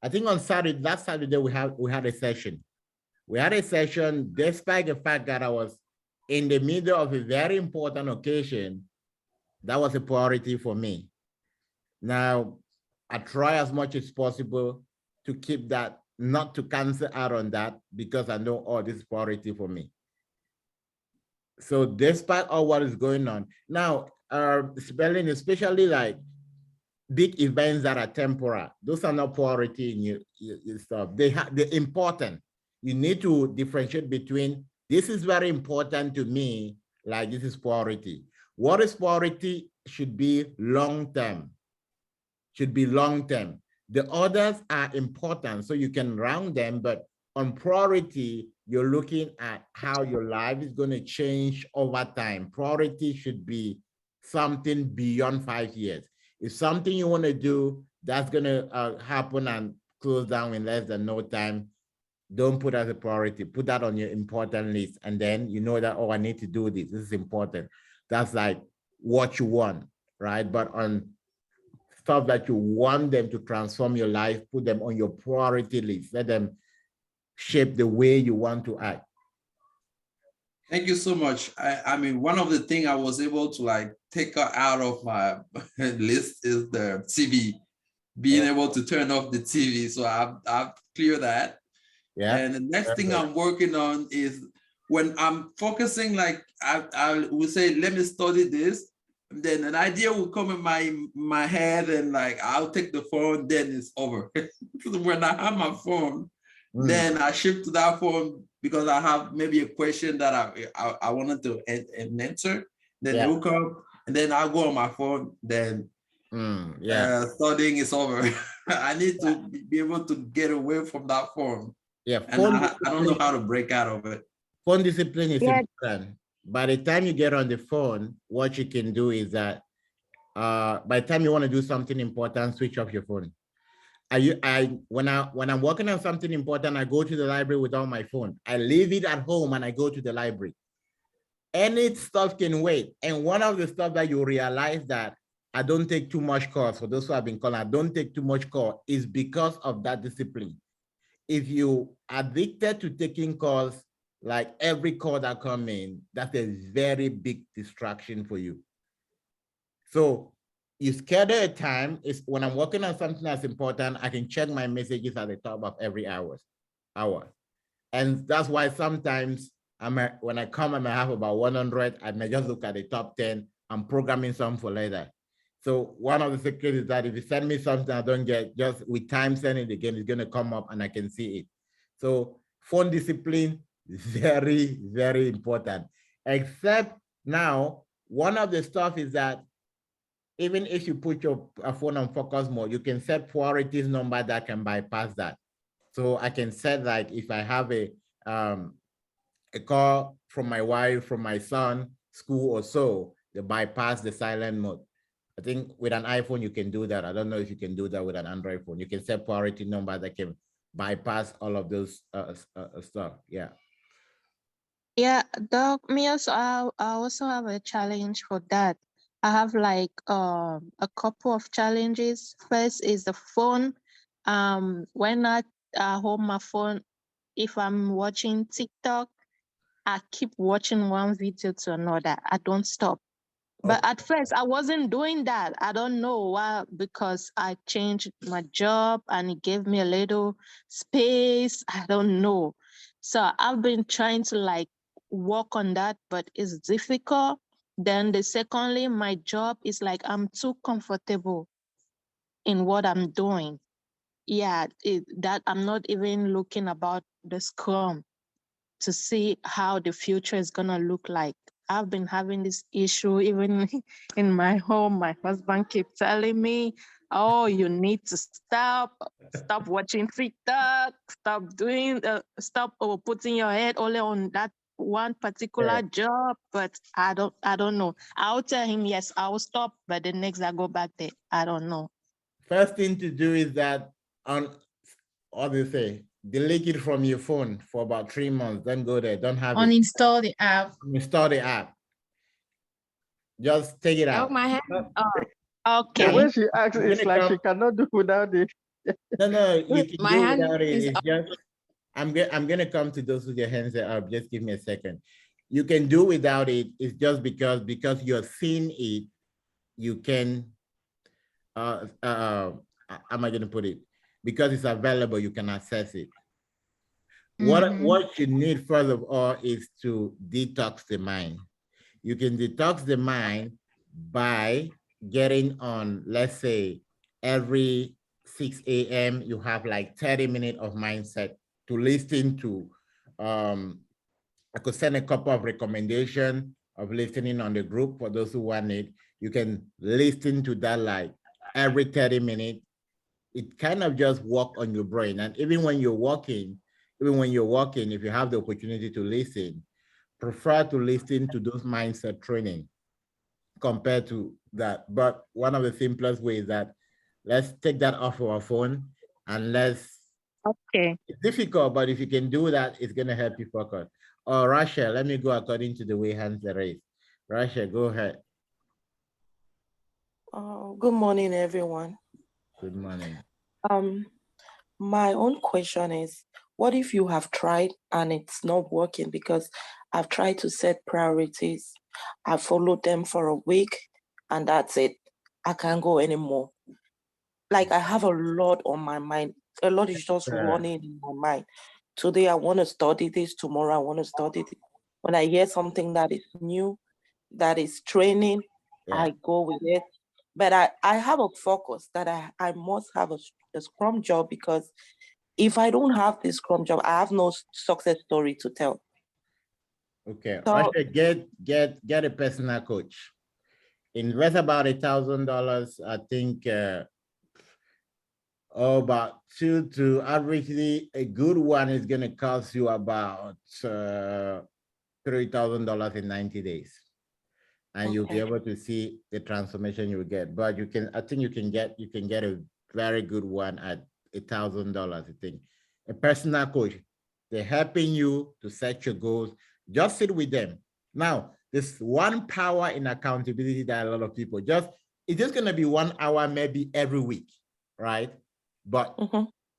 think on Saturday, last Saturday, we had a session. We had a session despite the fact that I was in the middle of a very important occasion. That was a priority for me. Now, I try as much as possible to keep that, not to cancel out on that, because I know, oh, this is priority for me. So despite all what is going on now, spelling, especially like big events that are temporal, those are not priority in your stuff. They're important. You need to differentiate between this is very important to me, like this is priority. What is priority should be long-term, should be long-term. The others are important, so you can round them, but on priority, you're looking at how your life is going to change over time. Priority should be something beyond 5 years. If something you want to do that's going to happen and close down in less than no time, don't put as a priority. Put that on your important list, and then you know that, oh, I need to do this. This is important. That's like what you want, right? But on stuff that you want them to transform your life, put them on your priority list. Let them shape the way you want to act. Thank you so much. I mean, one of the things I was able to like take out of my list is the TV, being able to turn off the TV. So I've cleared that. Yeah. And the next thing I'm working on is when I'm focusing, like I will say, let me study this. Then an idea will come in my head, and like I'll take the phone, then it's over. When I have my phone, then I shift to that phone because I have maybe a question that I wanted to answer. Then it will come, and then I'll go on my phone. Then studying is over. I need to be able to get away from that phone. Yeah, and I don't know how to break out of it. Phone discipline is important. By the time you get on the phone, what you can do is that by the time you want to do something important, switch off your phone. When I'm working on something important, I go to the library without my phone. I leave it at home and I go to the library. Any stuff can wait. And one of the stuff that you realize that I don't take too much calls, for those who have been calling, I don't take too much call, is because of that discipline. If you are addicted to taking calls, like every call that comes in, that's a very big distraction for you. So you schedule a time. Is when I'm working on something that's important, I can check my messages at the top of every hour. And that's why sometimes when I come, I may have about 100. I may just look at the top 10. I'm programming some for later. So one of the secrets is that if you send me something I don't get, just with time send it again, it's going to come up and I can see it. So phone discipline, very, very important. Except now, one of the stuff is that even if you put your phone on focus mode, you can set priorities number that can bypass that. So I can set, like, if I have a call from my wife, from my son, school or so, they bypass the silent mode. I think with an iPhone, you can do that. I don't know if you can do that with an Android phone. You can set priority number that can bypass all of those stuff. Yeah. Yeah, Doc, me also, I also have a challenge for that. I have like a couple of challenges. First is the phone. When I hold my phone, if I'm watching TikTok, I keep watching one video to another. I don't stop. But at first, I wasn't doing that. I don't know why, because I changed my job and it gave me a little space. I don't know. So I've been trying to like work on that, but it's difficult. Then secondly, my job is like I'm too comfortable in what I'm doing. Yeah, that I'm not even looking about the Scrum to see how the future is gonna look like. I've been having this issue even in my home. My husband keeps telling me, oh, you need to stop watching TikTok, stop putting your head only on that one particular job. But I don't know. I'll tell him, yes, I will stop, but the next I go back there, I don't know. First thing to do is that delete it from your phone for about 3 months. Don't go there. Don't have it. Uninstall the app. Install the app. Just take it Oh, out. my hand. The Okay. way she acts I'm is gonna like come- she cannot do without it. No, you can My do hand without it. is It's up. just I'm gonna come to those with your hands up. Just give me a second. You can do without it. It's just because you're seeing it, you can how am I gonna put it? Because it's available, you can access it. What you need first of all is to detox the mind. You can detox the mind by getting on, let's say, every 6 a.m. you have like 30 minutes of mindset to listen to. I could send a couple of recommendations of listening on the group for those who want it. You can listen to that like every 30 minutes. It kind of just work on your brain. And even when you're walking, if you have the opportunity to listen, prefer to listen to those mindset training compared to that. But one of the simplest ways that let's take that off our phone and Okay. it's difficult, but if you can do that, it's going to help you focus. Oh, Russia, let me go according to the way hands are raised. Russia, go ahead. Good morning, everyone. Good morning. My own question is, what if you have tried and it's not working? Because I've tried to set priorities, I followed them for a week, and that's it. I can't go anymore. Like I have a lot on my mind. A lot is just running in my mind. Today I want to study this, tomorrow I want to study this. When I hear something that is new, that is training, I go with it. But I have a focus that I must have a Scrum job, because if I don't have this Scrum job, I have no success story to tell. Okay, So, Russia, get a personal coach. Invest about $1,000. I think about two to averagely a good one is going to cost you about $3,000 in 90 days. And you'll be able to see the transformation you will get. But you can, I think you can get a very good one at $1,000, I think. A personal coach, they're helping you to set your goals. Just sit with them. Now, there's one power in accountability that a lot of people it's just going to be 1 hour, maybe every week, right? But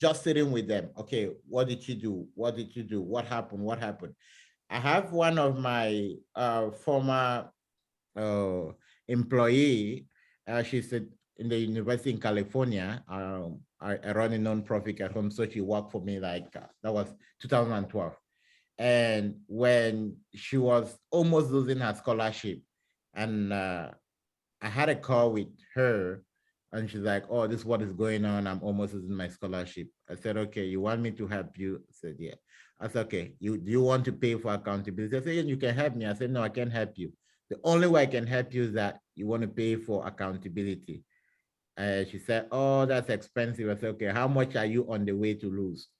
just sitting with them. Okay, what did you do? What did you do? What happened? What happened? I have one of my former employee. She's in the university in California. I run a nonprofit at home, so she worked for me like that was 2012. And when she was almost losing her scholarship, and I had a call with her, and she's like, "Oh, this is what is going on. I'm almost losing my scholarship." I said, "Okay, you want me to help you?" I said, "Yeah." I said, "Okay, do you want to pay for accountability?" I said, "Yeah, you can help me." I said, "No, I can't help you. The only way I can help you is that you want to pay for accountability." She said, "Oh, that's expensive." I said, "Okay, how much are you on the way to lose?"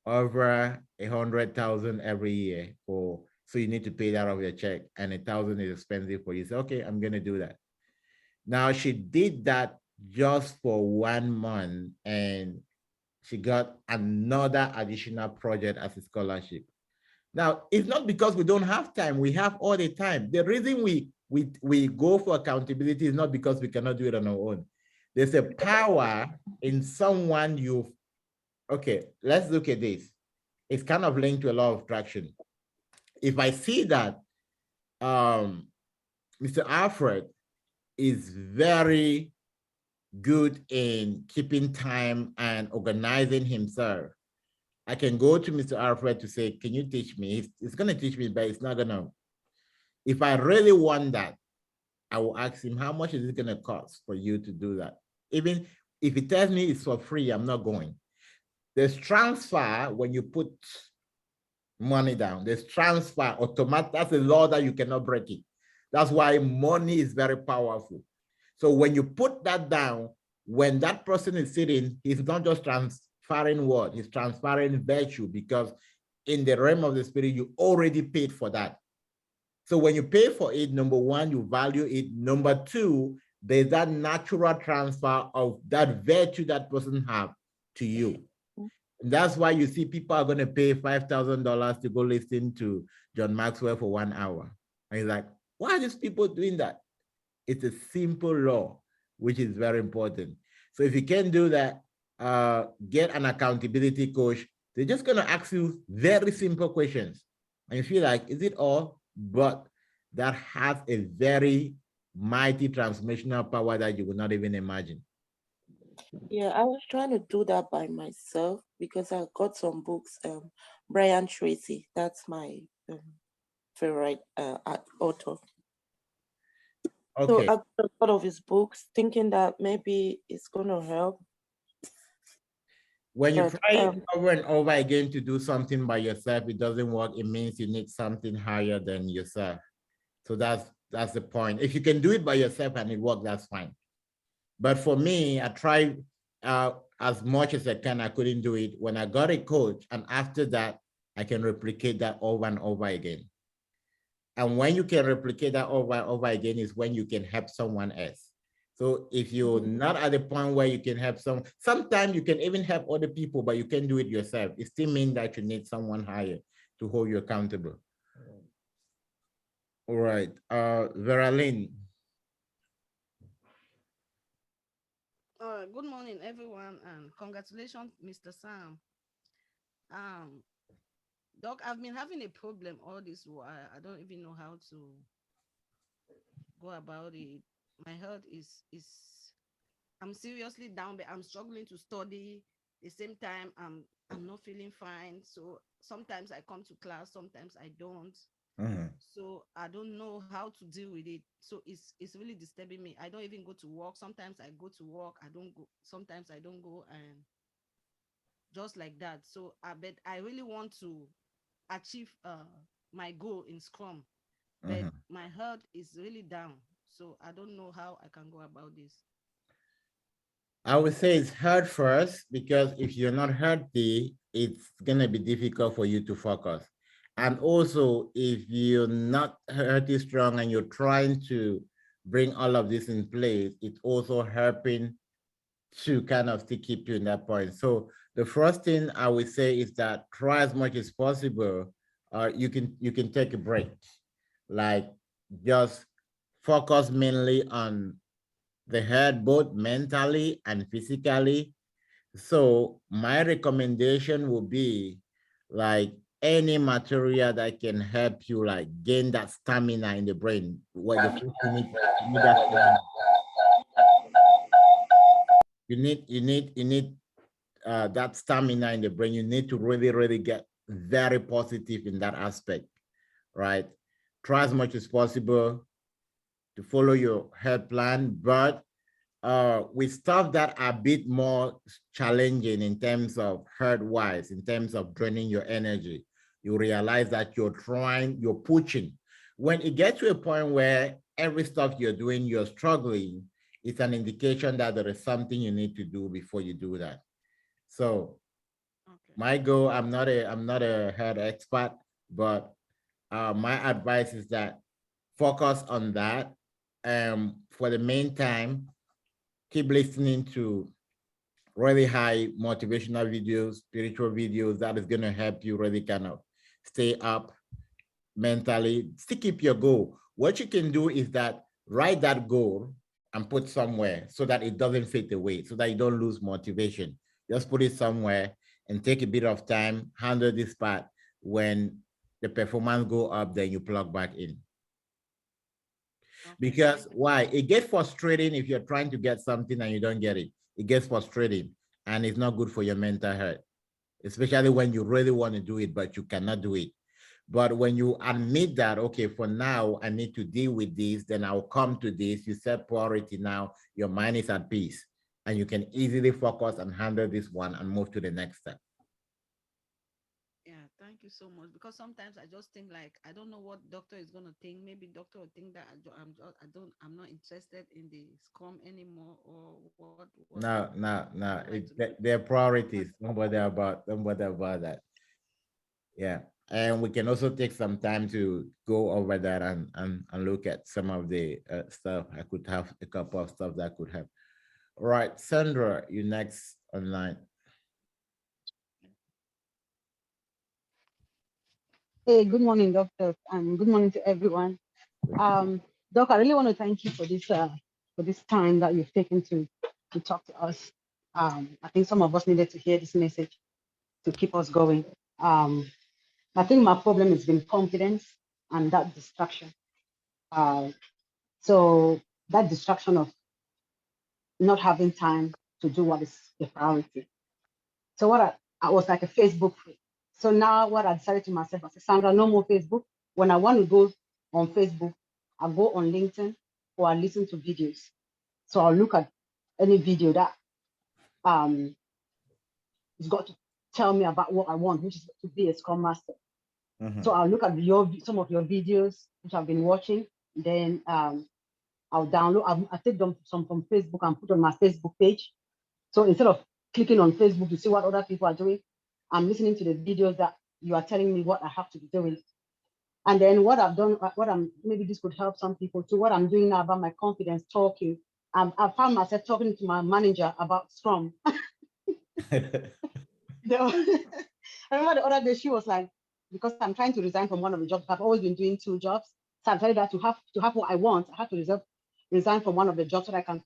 "Over 100,000 every year. So you need to pay that off your check, and 1,000 is expensive for you." So, "Okay, I'm gonna do that." Now she did that just for 1 month, and she got another additional project as a scholarship. Now, it's not because we don't have time. We have all the time. The reason we go for accountability is not because we cannot do it on our own. There's a power in someone okay, let's look at this. It's kind of linked to a law of attraction. If I see that Mr. Alfred is very good in keeping time and organizing himself, I can go to Mr. Alfred to say, "Can you teach me?" He's going to teach me, but it's not going to. If I really want that, I will ask him, "How much is it going to cost for you to do that?" Even if he tells me it's for free, I'm not going. There's transfer when you put money down. There's transfer automatic. That's a law that you cannot break it. That's why money is very powerful. So when you put that down, when that person is sitting, he's not just transferring word, he's transferring virtue, because in the realm of the spirit, you already paid for that. So when you pay for it, number one, you value it. Number two, there's that natural transfer of that virtue that person have to you. And that's why you see people are going to pay $5,000 to go listen to John Maxwell for 1 hour. And he's like, why are these people doing that? It's a simple law, which is very important. So if you can do that, get an accountability coach. They're just going to ask you very simple questions. And you feel like, is it all? But that has a very mighty transformational power that you would not even imagine. Yeah, I was trying to do that by myself because I got some books. Brian Tracy, that's my favorite author. Okay. So I got a lot of his books, thinking that maybe it's gonna help. When you But, try over and over again to do something by yourself, it doesn't work. It means you need something higher than yourself. So that's the point. If you can do it by yourself and it works, that's fine. But for me, I tried as much as I can. I couldn't do it. When I got a coach, and after that, I can replicate that over and over again. And when you can replicate that over and over again is when you can help someone else. So if you're not at the point where you can help sometimes you can even help other people, but you can do it yourself. It still means that you need someone higher to hold you accountable. All right, Veraline. Good morning, everyone, and congratulations, Mr. Sam. Doc, I've been having a problem all this while. I don't even know how to go about it. My health is I'm seriously down, but I'm struggling to study. At the same time, I'm not feeling fine. So sometimes I come to class, sometimes I don't. So I don't know how to deal with it. So it's really disturbing me. I don't even go to work. Sometimes I go to work, I don't go, sometimes I don't go, and just like that. So I bet I really want to achieve my goal in Scrum, but my health is really down. So I don't know how I can go about this. I would say it's hard first, because if you're not healthy, it's gonna be difficult for you to focus. And also, if you're not healthy strong and you're trying to bring all of this in place, it's also helping to kind of still keep you in that point. So the first thing I would say is that try as much as possible. You can take a break, like just focus mainly on the head, both mentally and physically. So my recommendation would be like any material that can help you like gain that stamina in the brain. What the first you need that stamina. You need that stamina in the brain. You need to really get very positive in that aspect, right? Try as much as possible to follow your health plan, but with stuff that are a bit more challenging in terms of health-wise, in terms of draining your energy, you realize that you're pushing. When it gets to a point where every stuff you're doing, you're struggling, it's an indication that there is something you need to do before you do that. So my goal, I'm not a health expert, but my advice is that focus on that. For the meantime, keep listening to really high motivational videos, spiritual videos that is going to help you really kind of stay up mentally. Still keep your goal. What you can do is that write that goal and put somewhere so that it doesn't fade away, so that you don't lose motivation. Just put it somewhere and take a bit of time, handle this part. When the performance go up, then you plug back in. Because why? It gets frustrating if you're trying to get something and you don't get it. It gets frustrating and it's not good for your mental health, especially when you really want to do it, but you cannot do it. But when you admit that, okay, for now, I need to deal with this, then I'll come to this, you set priority now, your mind is at peace, and you can easily focus and handle this one and move to the next step. Yeah, thank you so much. Because sometimes I just think like, I don't know what doctor is gonna think. Maybe doctor will think that I'm not interested in the Scrum anymore, or what. No, their priorities. Don't bother about that. Yeah. And we can also take some time to go over that and look at some of the stuff. I could have a couple of stuff that could help. All right, Sandra, you next online. Hey, good morning, doctor, and good morning to everyone. Doc, I really want to thank you for this time that you've taken to talk to us. I think some of us needed to hear this message to keep us going. I think my problem has been confidence and that distraction. So that distraction of not having time to do what is the priority. So what I was like a Facebook freak. So now what I decided to myself, I said, Sandra, no more Facebook. When I want to go on Facebook, I go on LinkedIn or I listen to videos. So I'll look at any video that has got to tell me about what I want, which is to be a Scrum Master. So I'll look at some of your videos, which I've been watching. Then I'll download, I take them some from Facebook and put on my Facebook page. So instead of clicking on Facebook to see what other people are doing, I'm listening to the videos that you are telling me what I have to be doing. And then what I've done, maybe this could help some people too, what I'm doing now about my confidence talking. I found myself talking to my manager about Scrum. I remember the other day she was like, because I'm trying to resign from one of the jobs, I've always been doing 2 jobs. So I decided that to have what I want, I have to resign from one of the jobs so that I can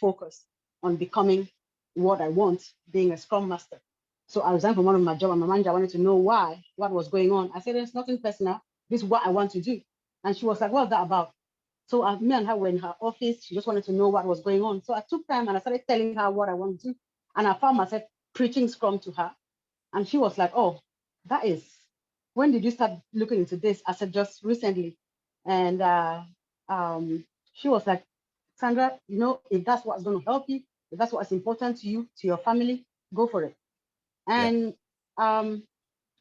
focus on becoming what I want, being a Scrum Master. So I resigned from one of my jobs, and my manager wanted to know why, what was going on. I said, there's nothing personal. This is what I want to do. And she was like, what's that about? So me and her were in her office. She just wanted to know what was going on. So I took time and I started telling her what I want to do. And I found myself preaching Scrum to her. And she was like, oh, when did you start looking into this? I said, just recently. And she was like, Sandra, if that's what's going to help you, if that's what's important to you, to your family, go for it. And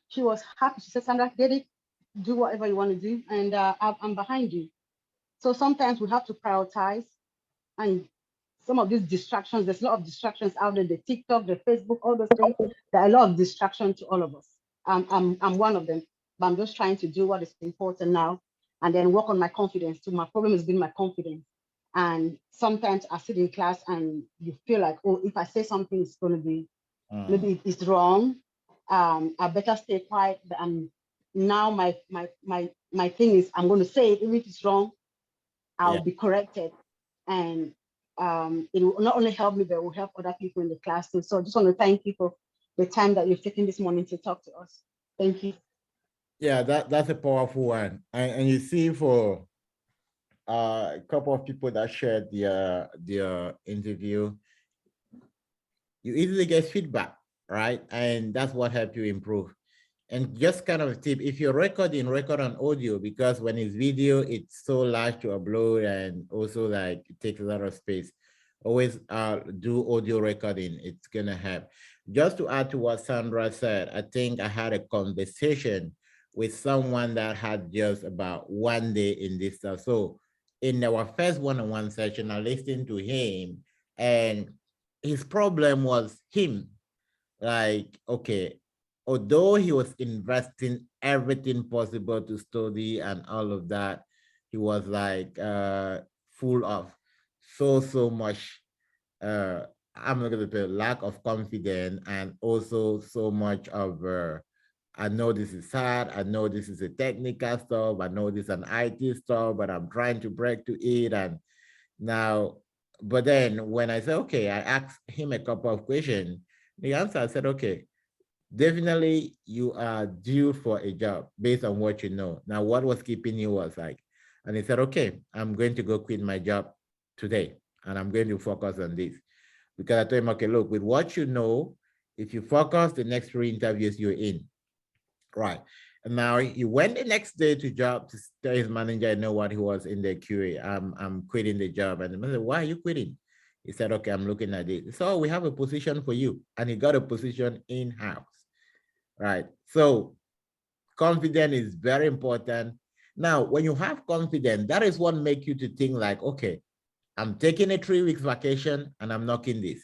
she was happy. She said, Sandra, get it, do whatever you want to do. And I'm behind you. So sometimes we have to prioritize, and some of these distractions, there's a lot of distractions out there, the TikTok, the Facebook, all those things. There are a lot of distractions to all of us. I'm one of them, but I'm just trying to do what is important now and then work on my confidence too. My problem has been my confidence. And sometimes I sit in class and you feel like, oh, if I say something, it's going to be, maybe it's wrong. I better stay quiet. But now my thing is, I'm going to say it. Even if it's wrong, I'll be corrected. And it will not only help me, but it will help other people in the class too. So I just want to thank you for the time that you've taken this morning to talk to us. Thank you. Yeah, that's a powerful one. And you see, for a couple of people that shared their interview, you easily get feedback, right? And that's what helps you improve. And just kind of a tip, if you're record on audio, because when it's video, it's so large to upload and also like it takes a lot of space. Always do audio recording, it's gonna help. Just to add to what Sandra said, I think I had a conversation with someone that had just about 1 day in this stuff. So in our first one-on-one session, I listened to him, and his problem was him. Like, okay, although he was investing everything possible to study and all of that, he was like full of so much, I'm not going to say lack of confidence, and also so much of, I know this is hard, I know this is a technical stuff, I know this is an IT stuff, but I'm trying to break to it. And now, but then when I said, okay, I asked him a couple of questions, the answer, I said, okay, definitely you are due for a job based on what you know. Now, what was keeping you was like, and he said, okay, I'm going to go quit my job today, and I'm going to focus on this. Because I told him, okay, look, with what you know, if you focus, the next 3 interviews you're in, right? And now he went the next day to job to tell his manager, I know what he was in the QA, I'm quitting the job. And the manager said, why are you quitting? He said, okay, I'm looking at it. So we have a position for you. And he got a position in-house, right? So confidence is very important. Now, when you have confidence, that is what makes you to think like, okay, I'm taking a 3 weeks vacation and I'm knocking this.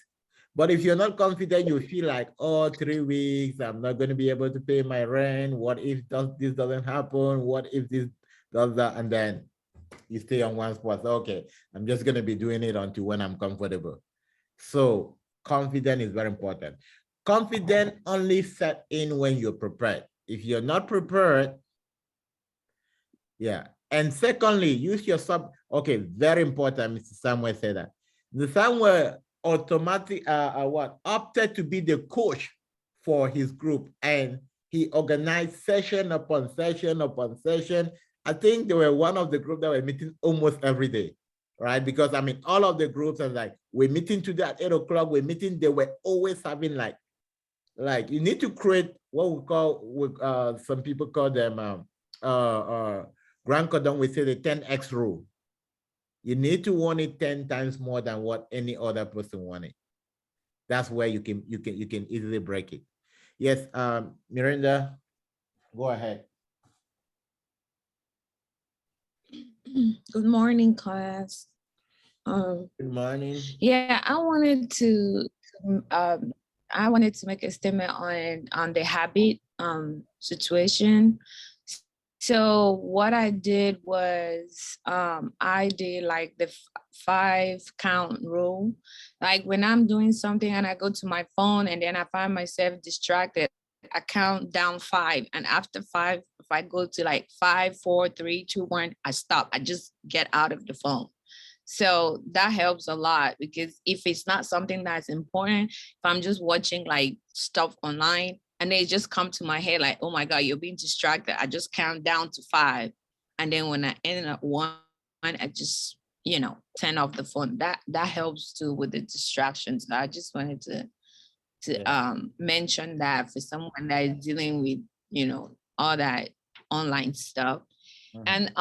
But if you're not confident, you feel like, oh, 3 weeks, I'm not going to be able to pay my rent. What if this doesn't happen? What if this does that? And then you stay on one spot. Okay, I'm just going to be doing it until when I'm comfortable. So confidence is very important. Confidence only set in when you're prepared. If you're not prepared, yeah, And secondly, use your okay, very important, Mr. Samuel said that. The Samuel opted to be the coach for his group, and he organized session upon session upon session. I think they were one of the groups that were meeting almost every day, right? Because I mean, all of the groups are like, we're meeting today at 8 o'clock, we're meeting, they were always having like you need to create what we call, some people call them, Grant Cardone, we say the 10X rule. You need to want it 10 times more than what any other person wanted. That's where you can easily break it. Yes, Miranda, go ahead. Good morning, class. Good morning. Yeah, I wanted to make a statement on the habit situation. So what I did was I did like the 5 count rule. Like when I'm doing something and I go to my phone and then I find myself distracted, I count down 5, and after 5, if I go to like 5, 4, 3, 2, 1, I stop. I just get out of the phone. So that helps a lot, because if it's not something that's important, if I'm just watching like stuff online and they just come to my head like, oh my God, you're being distracted, I just count down to 5. And then when I end at 1, I just, turn off the phone. That helps too with the distractions. I just wanted to mention that for someone that is dealing with, all that online stuff. And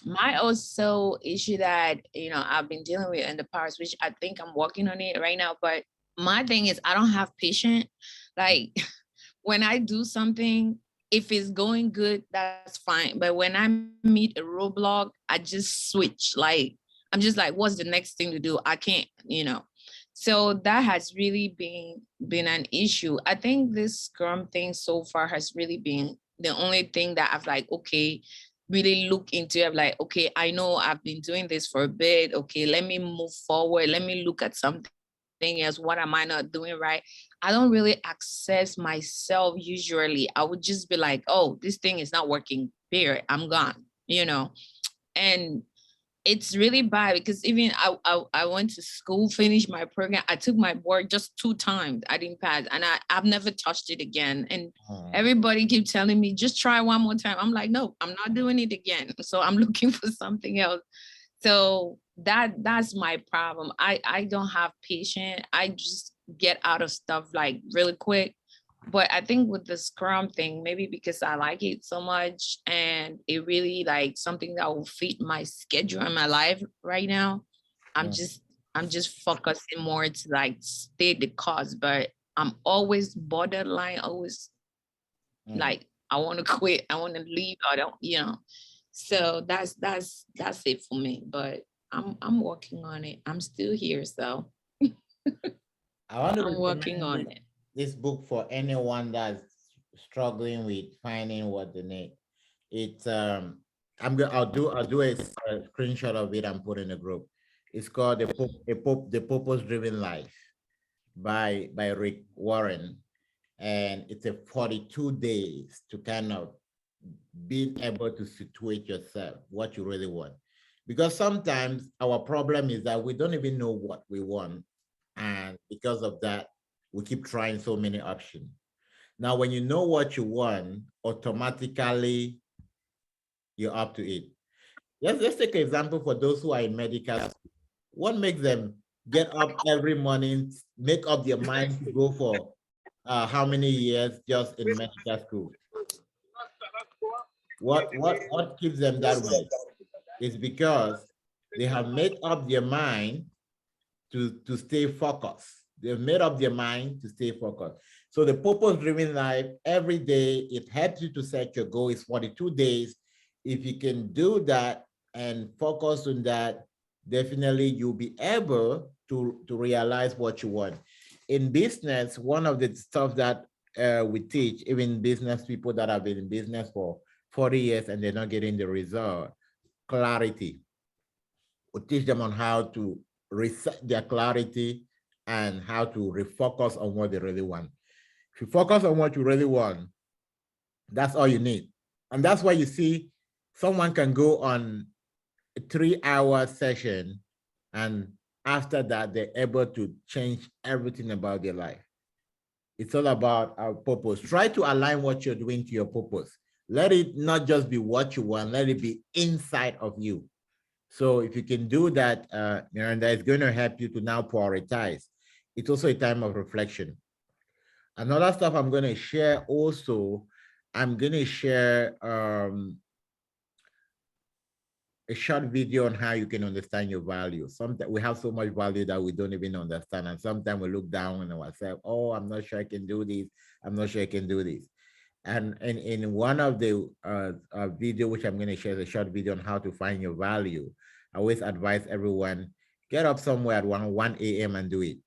my also issue that, I've been dealing with in the past, which I think I'm working on it right now, but my thing is I don't have patience. Like when I do something, if it's going good, that's fine. But when I meet a roadblock, I just switch. Like, I'm just like, what's the next thing to do? I can't, So that has really been an issue. I think this Scrum thing so far has really been the only thing that I've like, okay, really look into it. Like, okay, I know I've been doing this for a bit. Okay, let me move forward. Let me look at something else. What am I not doing right? I don't really access myself usually. I would just be like, oh, this thing is not working. Period. I'm gone, And it's really bad because even I went to school, finished my program. I took my board just 2 times. I didn't pass, and I've never touched it again. And everybody keeps telling me, just try one more time. I'm like, no, I'm not doing it again. So I'm looking for something else. So that's my problem. I don't have patience. I just get out of stuff like really quick. But I think with the Scrum thing, maybe because I like it so much and it really like something that will fit my schedule in my life right now. I'm just focusing more to like stay the course, but I'm always borderline, always like I want to quit, I want to leave, I don't, So that's it for me. But I'm working on it. I'm still here, so I'm working on it. This book for anyone that's struggling with finding what they need. It's I'll do a screenshot of it and put in the group. It's called The Purpose-Driven Life by Rick Warren, and it's a 42 days to kind of being able to situate yourself what you really want, because sometimes our problem is that we don't even know what we want, and because of that we keep trying so many options. Now, when you know what you want, automatically you're up to it. Let's take an example for those who are in medical school. What makes them get up every morning, make up their mind to go for how many years just in medical school? What keeps them that way? It's because they have made up their mind to stay focused. They've made up their mind to stay focused. So the purpose-driven life, every day, it helps you to set your goal. It's 42 days. If you can do that and focus on that, definitely you'll be able to realize what you want. In business, one of the stuff that we teach, even business people that have been in business for 40 years and they're not getting the result, clarity. We teach them on how to reset their clarity and how to refocus on what they really want. If you focus on what you really want, that's all you need. And that's why you see someone can go on a 3-hour session, and after that, they're able to change everything about their life. It's all about our purpose. Try to align what you're doing to your purpose. Let it not just be what you want, let it be inside of you. So if you can do that, and that is going to help you to now prioritize. It's also a time of reflection. Another stuff I'm going to share also, I'm going to share a short video on how you can understand your value. Sometimes we have so much value that we don't even understand. And sometimes we look down on ourselves. Oh, I'm not sure I can do this. I'm not sure I can do this. And in one of the video, which I'm going to share, a short video on how to find your value, I always advise everyone, get up somewhere at 1 a.m. and do it.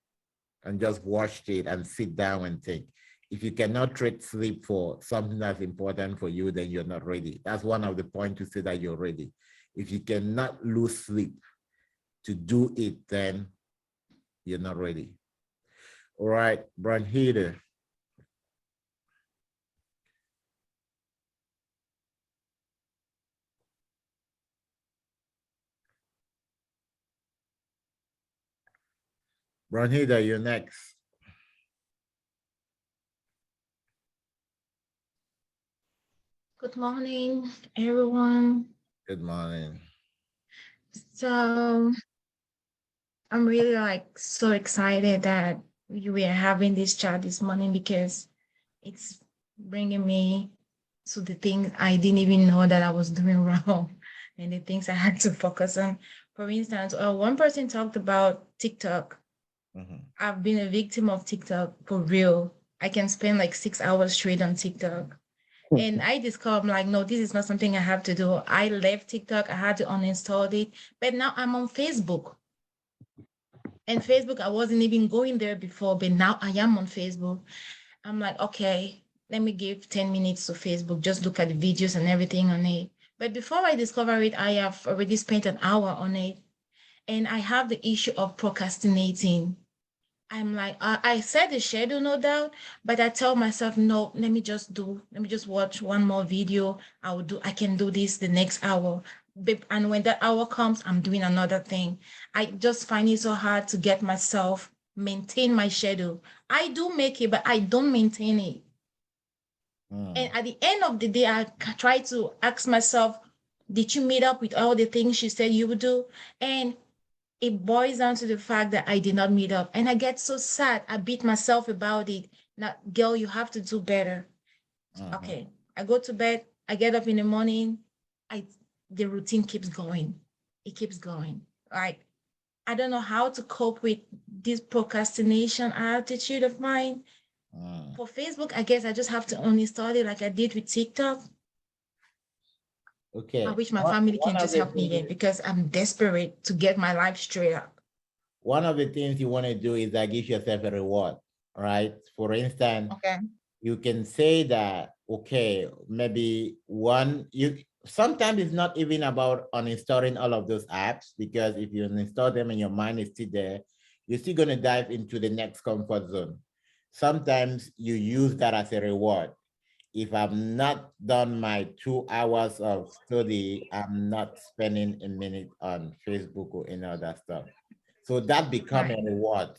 And just watch it and sit down and think. If you cannot trade sleep for something that's important for you, then you're not ready. That's one of the points to say that you're ready. If you cannot lose sleep to do it, then you're not ready. All right, Brunhilde. Brunhilde, you're next. Good morning, everyone. Good morning. So I'm really so excited that we are having this chat this morning because it's bringing me to the things I didn't even know that I was doing wrong and the things I had to focus on. For instance, one person talked about TikTok. I've been a victim of TikTok for real. I can spend like 6 hours straight on TikTok. And I discovered, no, this is not something I have to do. I left TikTok, I had to uninstall it, but now I'm on Facebook. And Facebook, I wasn't even going there before, but now I am on Facebook. I'm like, okay, let me give 10 minutes to Facebook, just look at the videos and everything on it. But before I discover it, I have already spent an hour on it. And I have the issue of procrastinating. I'm like, I set the schedule, no doubt, but I tell myself, no, let me just watch one more video. I can do this the next hour. And when that hour comes, I'm doing another thing. I just find it so hard to get myself, maintain my schedule. I do make it, but I don't maintain it. And at the end of the day, I try to ask myself, did you meet up with all the things you said you would do? And it boils down to the fact that I did not meet up. And I get so sad. I beat myself about it. Now, girl, you have to do better. Okay, I go to bed. I get up in the morning. The routine keeps going. It keeps going. I don't know how to cope with this procrastination attitude of mine. For Facebook, I guess I just have to uninstall it like I did with TikTok. Okay. I wish my family can just help me there because I'm desperate to get my life straight up. One of the things you want to do is that give yourself a reward, right? For instance, you can say that, okay, maybe sometimes it's not even about uninstalling all of those apps, because if you uninstall them and your mind is still there, you're still going to dive into the next comfort zone. Sometimes you use that as a reward. If I've not done my 2 hours of study, I'm not spending a minute on Facebook or any other stuff. So that becomes a reward.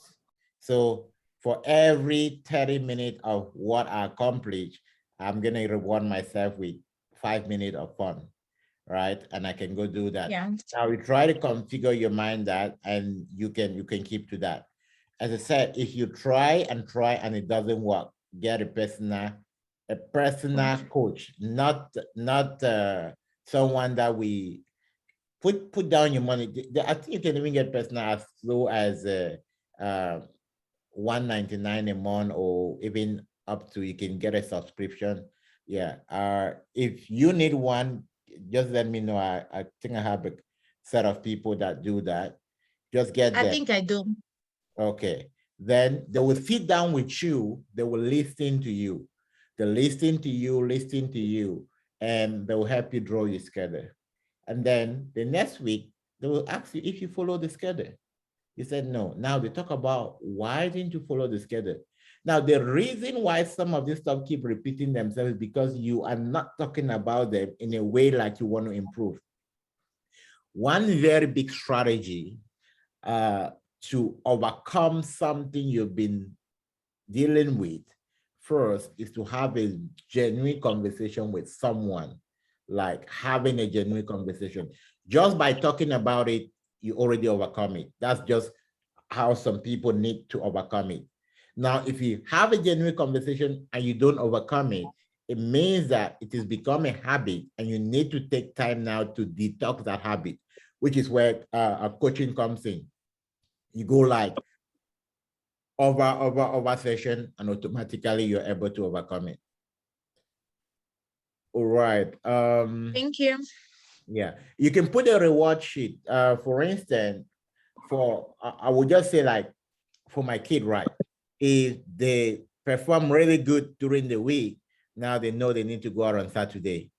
So for every 30 minutes of what I accomplish, I'm going to reward myself with 5 minutes of fun, right? And I can go do that. Now we try to configure your mind that, and you can keep to that. As I said, if you try and it doesn't work, get a personal coach, not someone that we put down your money. I think you can even get personal as low as $1.99 a month, or even up to, you can get a subscription. If you need one, just let me know. I think I have a set of people that do that. Just get them. I think I do. Okay, then they will sit down with you, they will listen to you. They listen to you, and they will help you draw your schedule. And then the next week, they will ask you if you follow the schedule. You said no. Now they talk about, why didn't you follow the schedule? Now, the reason why some of this stuff keep repeating themselves is because you are not talking about them in a way like you want to improve. One very big strategy to overcome something you've been dealing with first is to have a genuine conversation with someone, like having a genuine conversation. Just by talking about it, you already overcome it. That's just how some people need to overcome it. Now, if you have a genuine conversation and you don't overcome it, it means that it has become a habit and you need to take time now to detox that habit, which is where coaching comes in. You go like over session and automatically you're able to overcome it. All right. Thank you. Yeah, you can put a reward sheet. For instance, I would just say like for my kid, right? If they perform really good during the week, now they know they need to go out on Saturday.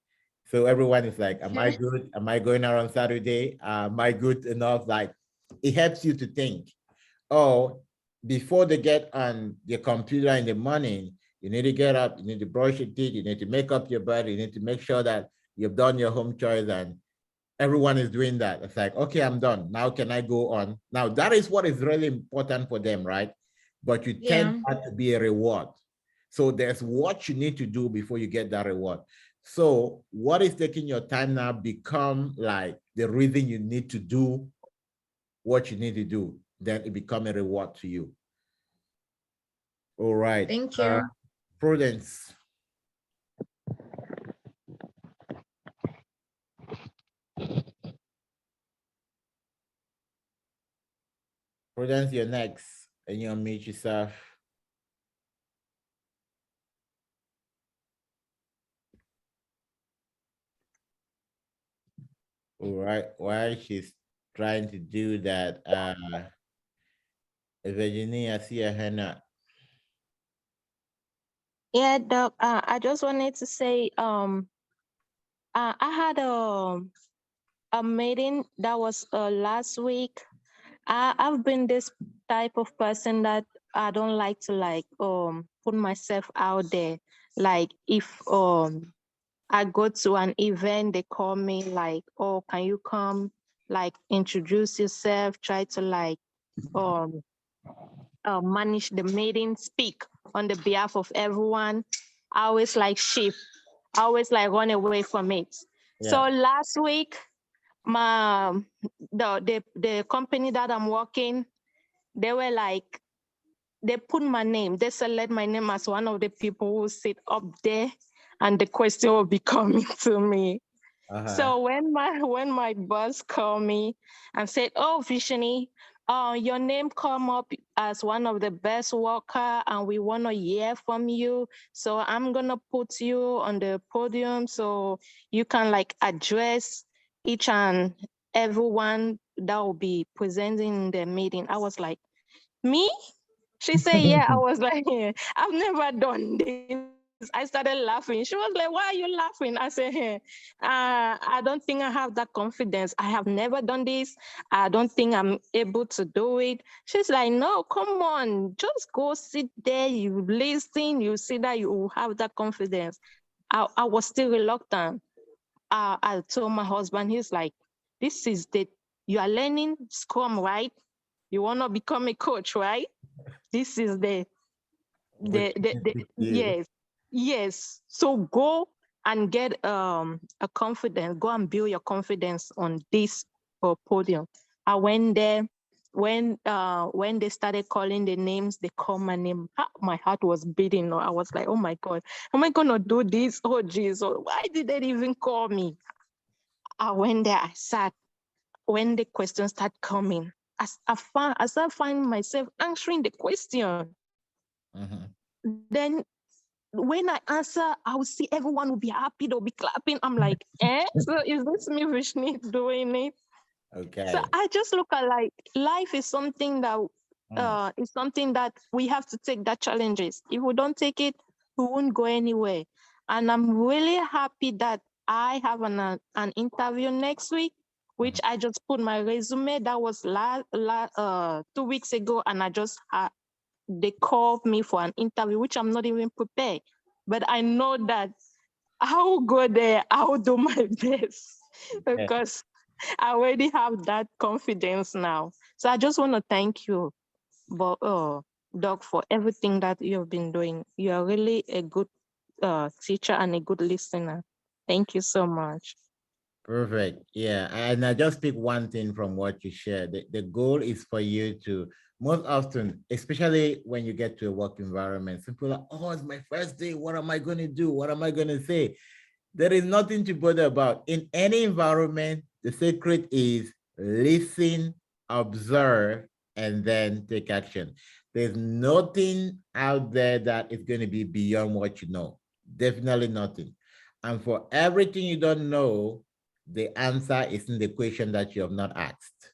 So everyone is like, am I good? Am I going out on Saturday? Am I good enough? Like, it helps you to think, oh, before they get on the computer in the morning, you need to get up, you need to brush your teeth, you need to make up your bed, you need to make sure that you've done your home chores, and everyone is doing that. It's like, okay, I'm done. Now can I go on? Now that is what is really important for them, right? But you tend that to be a reward. So there's what you need to do before you get that reward. So what is taking your time now become like the reason you need to do what you need to do. Then it become a reward to you. All right. Thank you. Prudence. Prudence, you're next, and you'll meet yourself. All right. While she's trying to do that, Virginia, I see a hand up. Yeah, Doc, I just wanted to say, I had a meeting that was last week. I've been this type of person that I don't like to like put myself out there. Like if I go to an event, they call me like, oh, can you come? Like introduce yourself, try to like manage the meeting, speak on the behalf of everyone. I always like shift. I always like run away from it. Yeah. So last week, the company that I'm working, they were like, they put my name, they select my name as one of the people who sit up there, and the question will be coming to me. So when my boss called me and said, oh, Vishani, your name come up as one of the best worker and we want to hear from you. So I'm going to put you on the podium so you can like address each and everyone that will be presenting in the meeting. I was like, me? She said, yeah. I was like, yeah, I've never done this. I started laughing. She was like, why are you laughing? I said, hey, I don't think I have that confidence. I have never done this. I don't think I'm able to do it. She's like, no, come on. Just go sit there. You listen. You see that you have that confidence. I was still reluctant. I told my husband, he's like, this is you are learning Scrum, right? You want to become a coach, right? This is yes. So go and get a confidence. Go and build your confidence on this podium. I went there when they started calling the names. They called my name. My heart was beating. I was like, oh my God, am I gonna do this? Oh Jesus, why did they even call me? I went there. I sat. When the questions start coming, I find myself answering the question. Then when I answer, I will see everyone will be happy, they'll be clapping. I'm like, so is this me Vishni doing it? Okay. So I just look at like life is something that we have to take that challenges. If we don't take it, we won't go anywhere. And I'm really happy that I have an interview next week, which I just put my resume. That was 2 weeks ago, and I just they call me for an interview, which I'm not even prepared. But I know that I will go there, I will do my best because I already have that confidence now. So I just want to thank you, Doc, for everything that you've been doing. You are really a good teacher and a good listener. Thank you so much. Perfect. Yeah. And I just pick one thing from what you shared. The goal is for you to, most often, especially when you get to a work environment, people are, oh, it's my first day. What am I going to do? What am I going to say? There is nothing to bother about. In any environment, the secret is listen, observe, and then take action. There's nothing out there that is going to be beyond what you know. Definitely nothing. And for everything you don't know, the answer is in the question that you have not asked.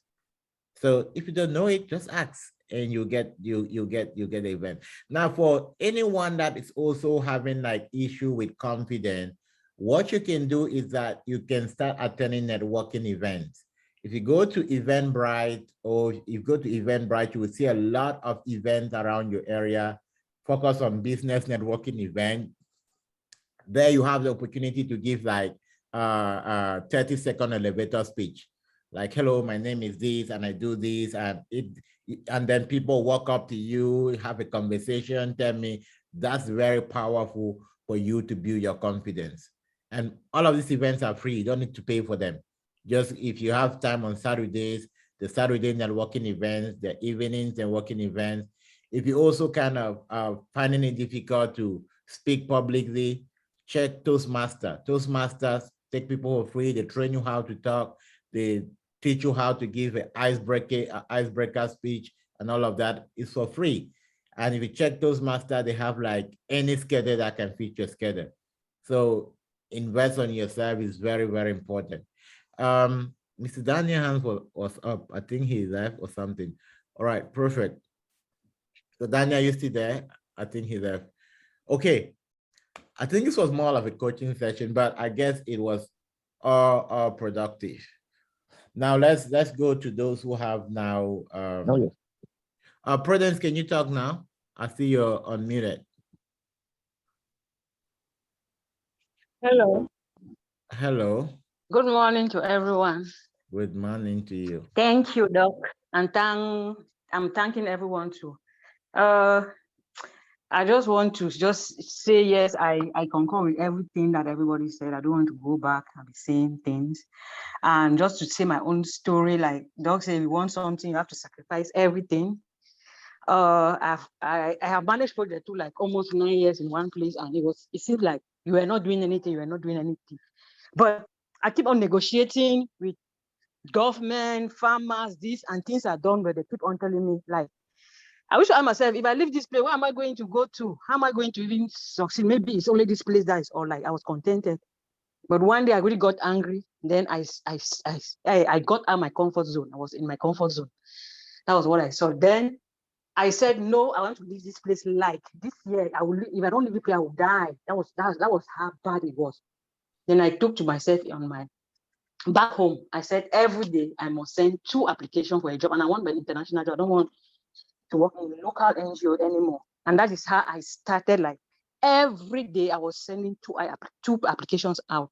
So if you don't know it, just ask and you get the event. Now, for anyone that is also having like issue with confidence, what you can do is that you can start attending networking events. If you go to Eventbrite or if you go to Eventbrite, you will see a lot of events around your area, focus on business networking event. There you have the opportunity to give like 30-second elevator speech. Like, hello, my name is this, and I do this, and then people walk up to you, have a conversation, tell me. That's very powerful for you to build your confidence. And all of these events are free. You don't need to pay for them. Just if you have time on Saturdays, the Saturday networking events, the evenings networking events. If you also kind of finding it difficult to speak publicly, check Toastmasters. Toastmasters take people for free. They train you how to talk. They teach you how to give an icebreaker speech, and all of that is for free. And if you check Toastmasters, they have like any schedule that can fit your schedule. So invest on yourself is very, very important. Mr. Daniel Hans was up. I think he left or something. All right, perfect. So Daniel, you still there? I think he left. Okay. I think this was more of a coaching session, but I guess it was all productive. Now let's go to those who have now. Prudence, can you talk now? I see you're unmuted. Hello. Hello. Good morning to everyone. Good morning to you. Thank you, Doc. And I'm thanking everyone too. I just want to just say, yes, I concur with everything that everybody said. I don't want to go back and be saying things. And just to say my own story, like Doc said, if you want something, you have to sacrifice everything. I have managed project too, like almost 9 years in one place, and it seemed like you were not doing anything, But I keep on negotiating with government, farmers, this, and things are done, but they keep on telling me, like, I wish I myself, if I leave this place, where am I going to go to? How am I going to even succeed? Maybe it's only this place that is all, like I was contented. But one day I really got angry. Then I got out of my comfort zone. I was in my comfort zone. That was what I saw. Then I said, no, I want to leave this place. Like this year, I will. If I don't leave it, I will die. That was how bad it was. Then I took to myself on my back home. I said every day I must send 2 applications for a job, and I want my international job. I don't want to work in a local NGO anymore. And that is how I started. Like every day I was sending 2 applications out.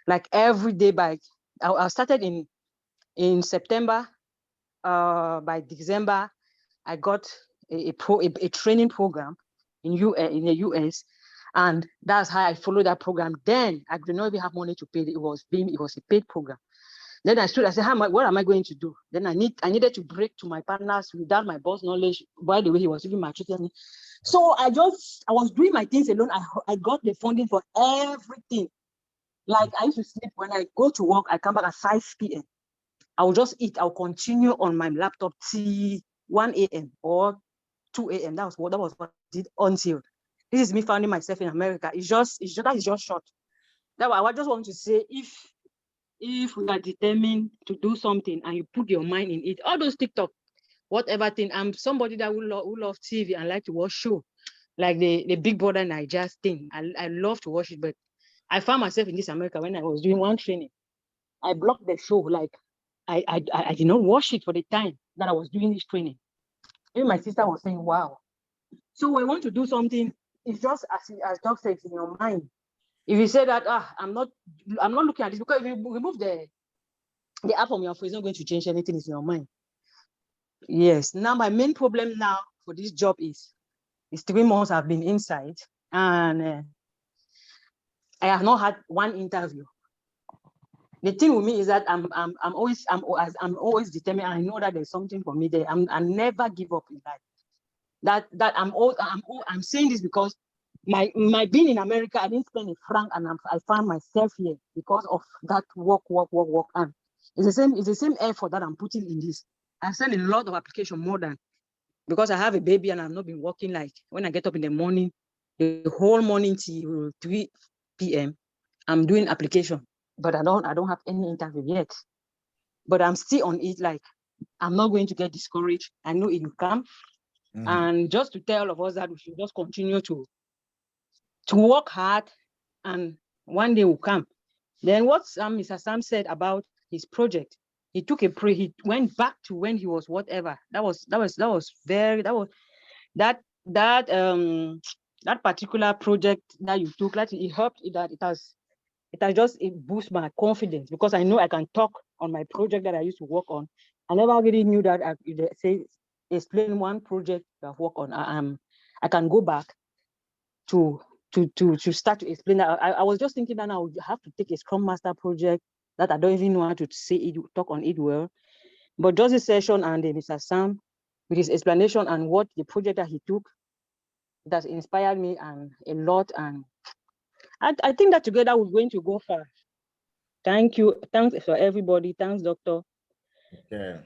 Like every day I started in September. By December, I got a training program in the US, and that's how I followed that program. Then I did not even have money to pay. It was a paid program. Then I said, what am I going to do? Then I needed to break to my partners without my boss knowledge. By the way, he was even maltreating me. So I was doing my things alone. I got the funding for everything. Like I used to sleep when I go to work, I come back at 5 p.m. I will just eat. I'll continue on my laptop till 1 a.m. or 2 a.m. That was what I did until this is me finding myself in America. That is just short. That I just want to say, if we are determined to do something and you put your mind in it, all those TikTok, whatever thing, I'm somebody that who love TV and like to watch show, like the Big Brother Niger thing. I love to watch it, but I found myself in this America when I was doing one training. I blocked the show, like I did not watch it for the time that I was doing this training. Even my sister was saying, wow, So when you want to do something, it's just as Doc said, it's in your mind. If you say that, I'm not looking at this, because if you remove the app from your phone, it's not going to change anything, it's in your mind. Yes. Now my main problem now for this job is 3 months I've been inside, and I have not had one interview. The thing with me is that I'm always determined. I know that there's something for me there. I never give up in life. I'm saying this because my being in America, I didn't spend a franc, and I found myself here because of that work. And it's the same effort that I'm putting in this. I've sent a lot of application, more than, because I have a baby and I've not been working. Like when I get up in the morning, the whole morning till 3 p.m. I'm doing application, but I don't have any interview yet. But I'm still on it. Like, I'm not going to get discouraged. I know it will come. And just to tell all of us that we should just continue to work hard, and one day will come. Then what Mr. Sam said about his project, he took he went back to when he was whatever. That particular project that you took, like, it helped, that it has just boost my confidence, because I know I can talk on my project that I used to work on. I never really knew that explain one project I've worked on. I can go back to start to explain that. I was just thinking that I would have to take a Scrum Master project that I don't even know how to say it, talk on it well. But just this session and Mr. Sam, with his explanation and what the project that he took, that inspired me and a lot. And I think that together we're going to go far. Thank you. Thanks for everybody. Thanks, Doctor. Okay.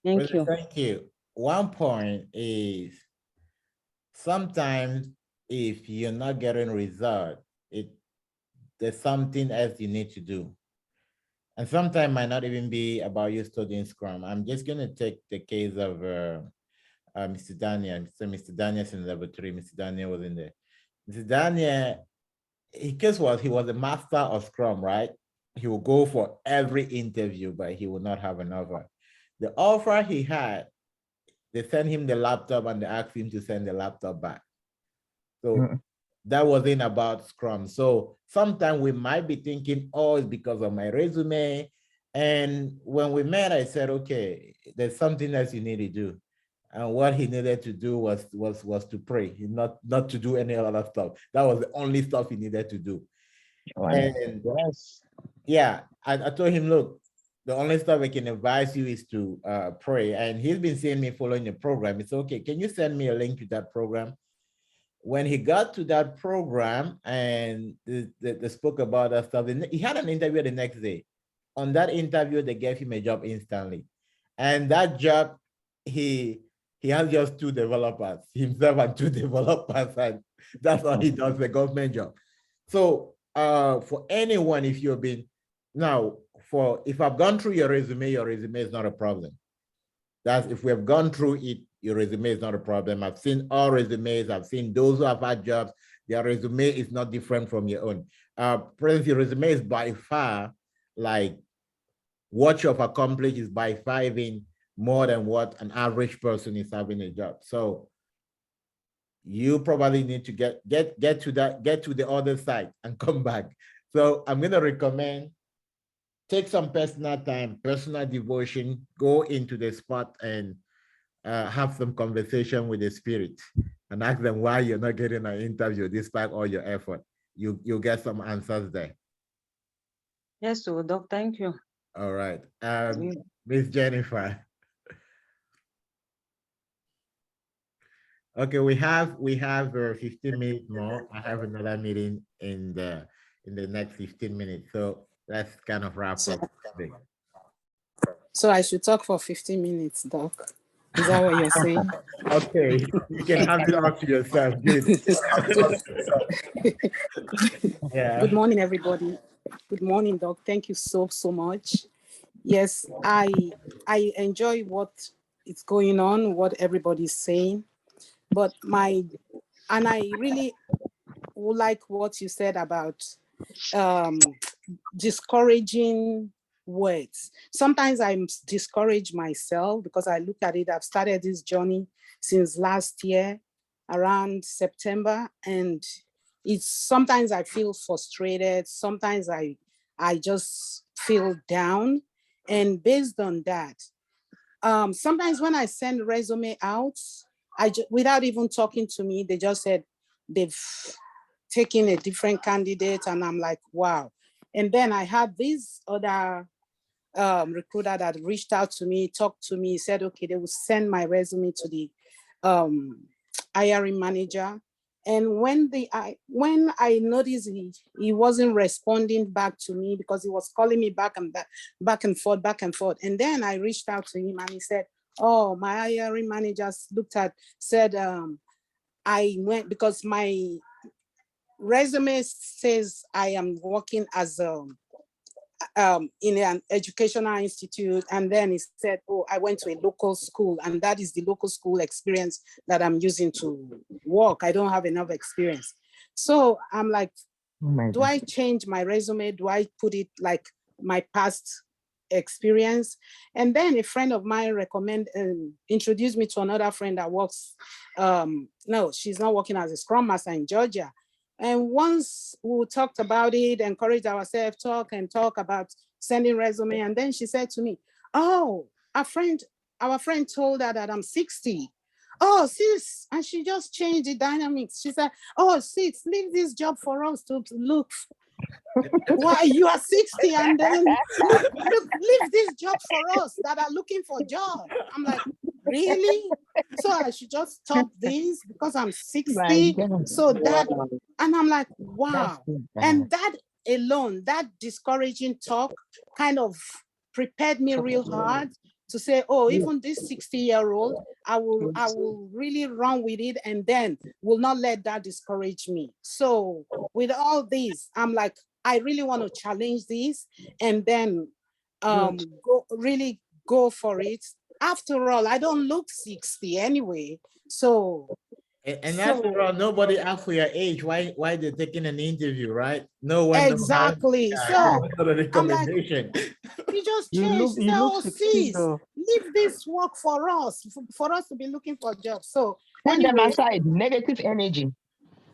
Thank you. Thank you. One point is, sometimes if you're not getting result, there's something else you need to do. And sometimes it might not even be about you studying Scrum. I'm just going to take the case of Mr. Daniel. So Mr. Daniel's in level 3. Mr. Daniel was in there. Mr. Daniel, his case was he was a master of Scrum, right? He will go for every interview, but he will not have an offer. The offer he had, they sent him the laptop and they asked him to send the laptop back. So that wasn't about Scrum. So sometimes we might be thinking, oh, it's because of my resume. And when we met, I said, okay, there's something else you need to do. And what he needed to do was to pray, not to do any other stuff. That was the only stuff he needed to do. And yeah, I told him, look, the only stuff I can advise you is to pray. And he's been seeing me following the program. It's okay. Can you send me a link to that program? When he got to that program and they spoke about that stuff, he had an interview the next day. On that interview, they gave him a job instantly. And that job, he has just 2 developers, himself and 2 developers, and that's all he does, the government job. So for anyone, if you've been, now, if I've gone through your resume is not a problem. That's if we have gone through it, your resume is not a problem. I've seen all resumes. I've seen those who have had jobs. Their resume is not different from your own. President, your resume is by far, like, what you've accomplished is by far even more than what an average person is having a job. So you probably need to get to the other side and come back. So I'm going to recommend, take some personal time, personal devotion, go into the spot and have some conversation with the spirit and ask them why you're not getting an interview despite all your effort. You'll get some answers there. Yes, so Doc, thank you. All right. Miss Jennifer. Okay, we have 15 minutes more. I have another meeting in the next 15 minutes. So let's kind of wrap up. So I should talk for 15 minutes, Doc. Is that what you're saying? Okay, you can hand it off to yourself. Good. Yeah. Good morning, everybody. Good morning, Doc. Thank you so much. Yes, I enjoy what is going on, what everybody's saying, but I really would like what you said about discouraging words. Sometimes I'm discouraged myself because I look at it, I've started this journey since last year, around September, and it's sometimes I feel frustrated, sometimes I just feel down. And based on that, sometimes when I send resume out, without even talking to me, they just said they've taken a different candidate, and I'm like, wow. And then I had this other recruiter that reached out to me, talked to me, said, okay, they will send my resume to the hiring manager. And when I noticed he wasn't responding back to me, because he was calling me back and forth. And then I reached out to him, and he said, oh, my hiring manager said, I went, because my resume says I am working as in an educational institute. And then he said, oh, I went to a local school, and that is the local school experience that I'm using to work. I don't have enough experience. So I'm like, do I change my resume? Do I put it like my past experience? And then a friend of mine introduced me to another friend that works, no, she's not working as a Scrum Master in Georgia. And once we talked about it, encouraged ourselves, talk about sending resume. And then she said to me, oh, our friend told her that I'm 60. Oh, sis, and she just changed the dynamics. She said, oh, sis, leave this job for us to look. Why, you are 60, and then look, leave this job for us that are looking for job. I'm like, really? So I should just stop this because I'm 60. So that, and I'm like, wow. And that alone, that discouraging talk kind of prepared me real hard to say, oh, even this 60-year-old, I will really run with it, and then will not let that discourage me. So with all this, I'm like, I really want to challenge this, and then really go for it. After all, I don't look 60 anyway. So and after all, nobody asked for your age. Why they're taking an interview, right? No one knows exactly. how. So I'm like, you just changed. No, sis, leave this work for us to be looking for jobs. So put them aside, negative energy.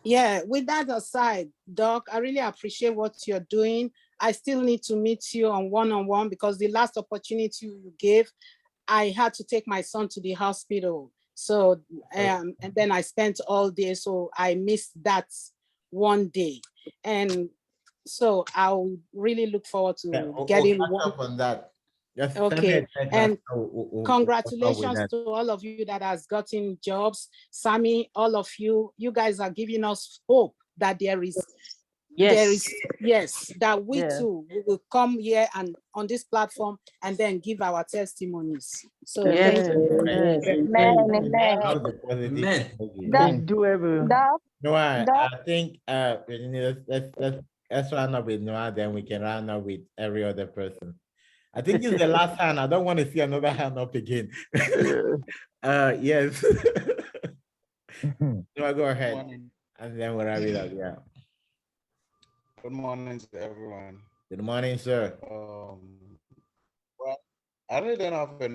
Yeah, with that aside, Doc, I really appreciate what you're doing. I still need to meet you on one-on-one, because the last opportunity you gave, I had to take my son to the hospital. So, and then I spent all day, so I missed that one day. And so I'll really look forward to getting one up on that. Yes, okay, and congratulations to all of you that has gotten jobs. Sammy, all of you guys are giving us hope that there is that we too will come here and on this platform and then give our testimonies. So thank you. That's doable. No, I think let's round up with Noah, then we can round up with every other person. I think this is the last hand. I don't want to see another hand up again. Yes. Noah, go ahead. And then we'll wrap it up. Yeah. Good morning to everyone. Good morning, sir. Well, I really don't have a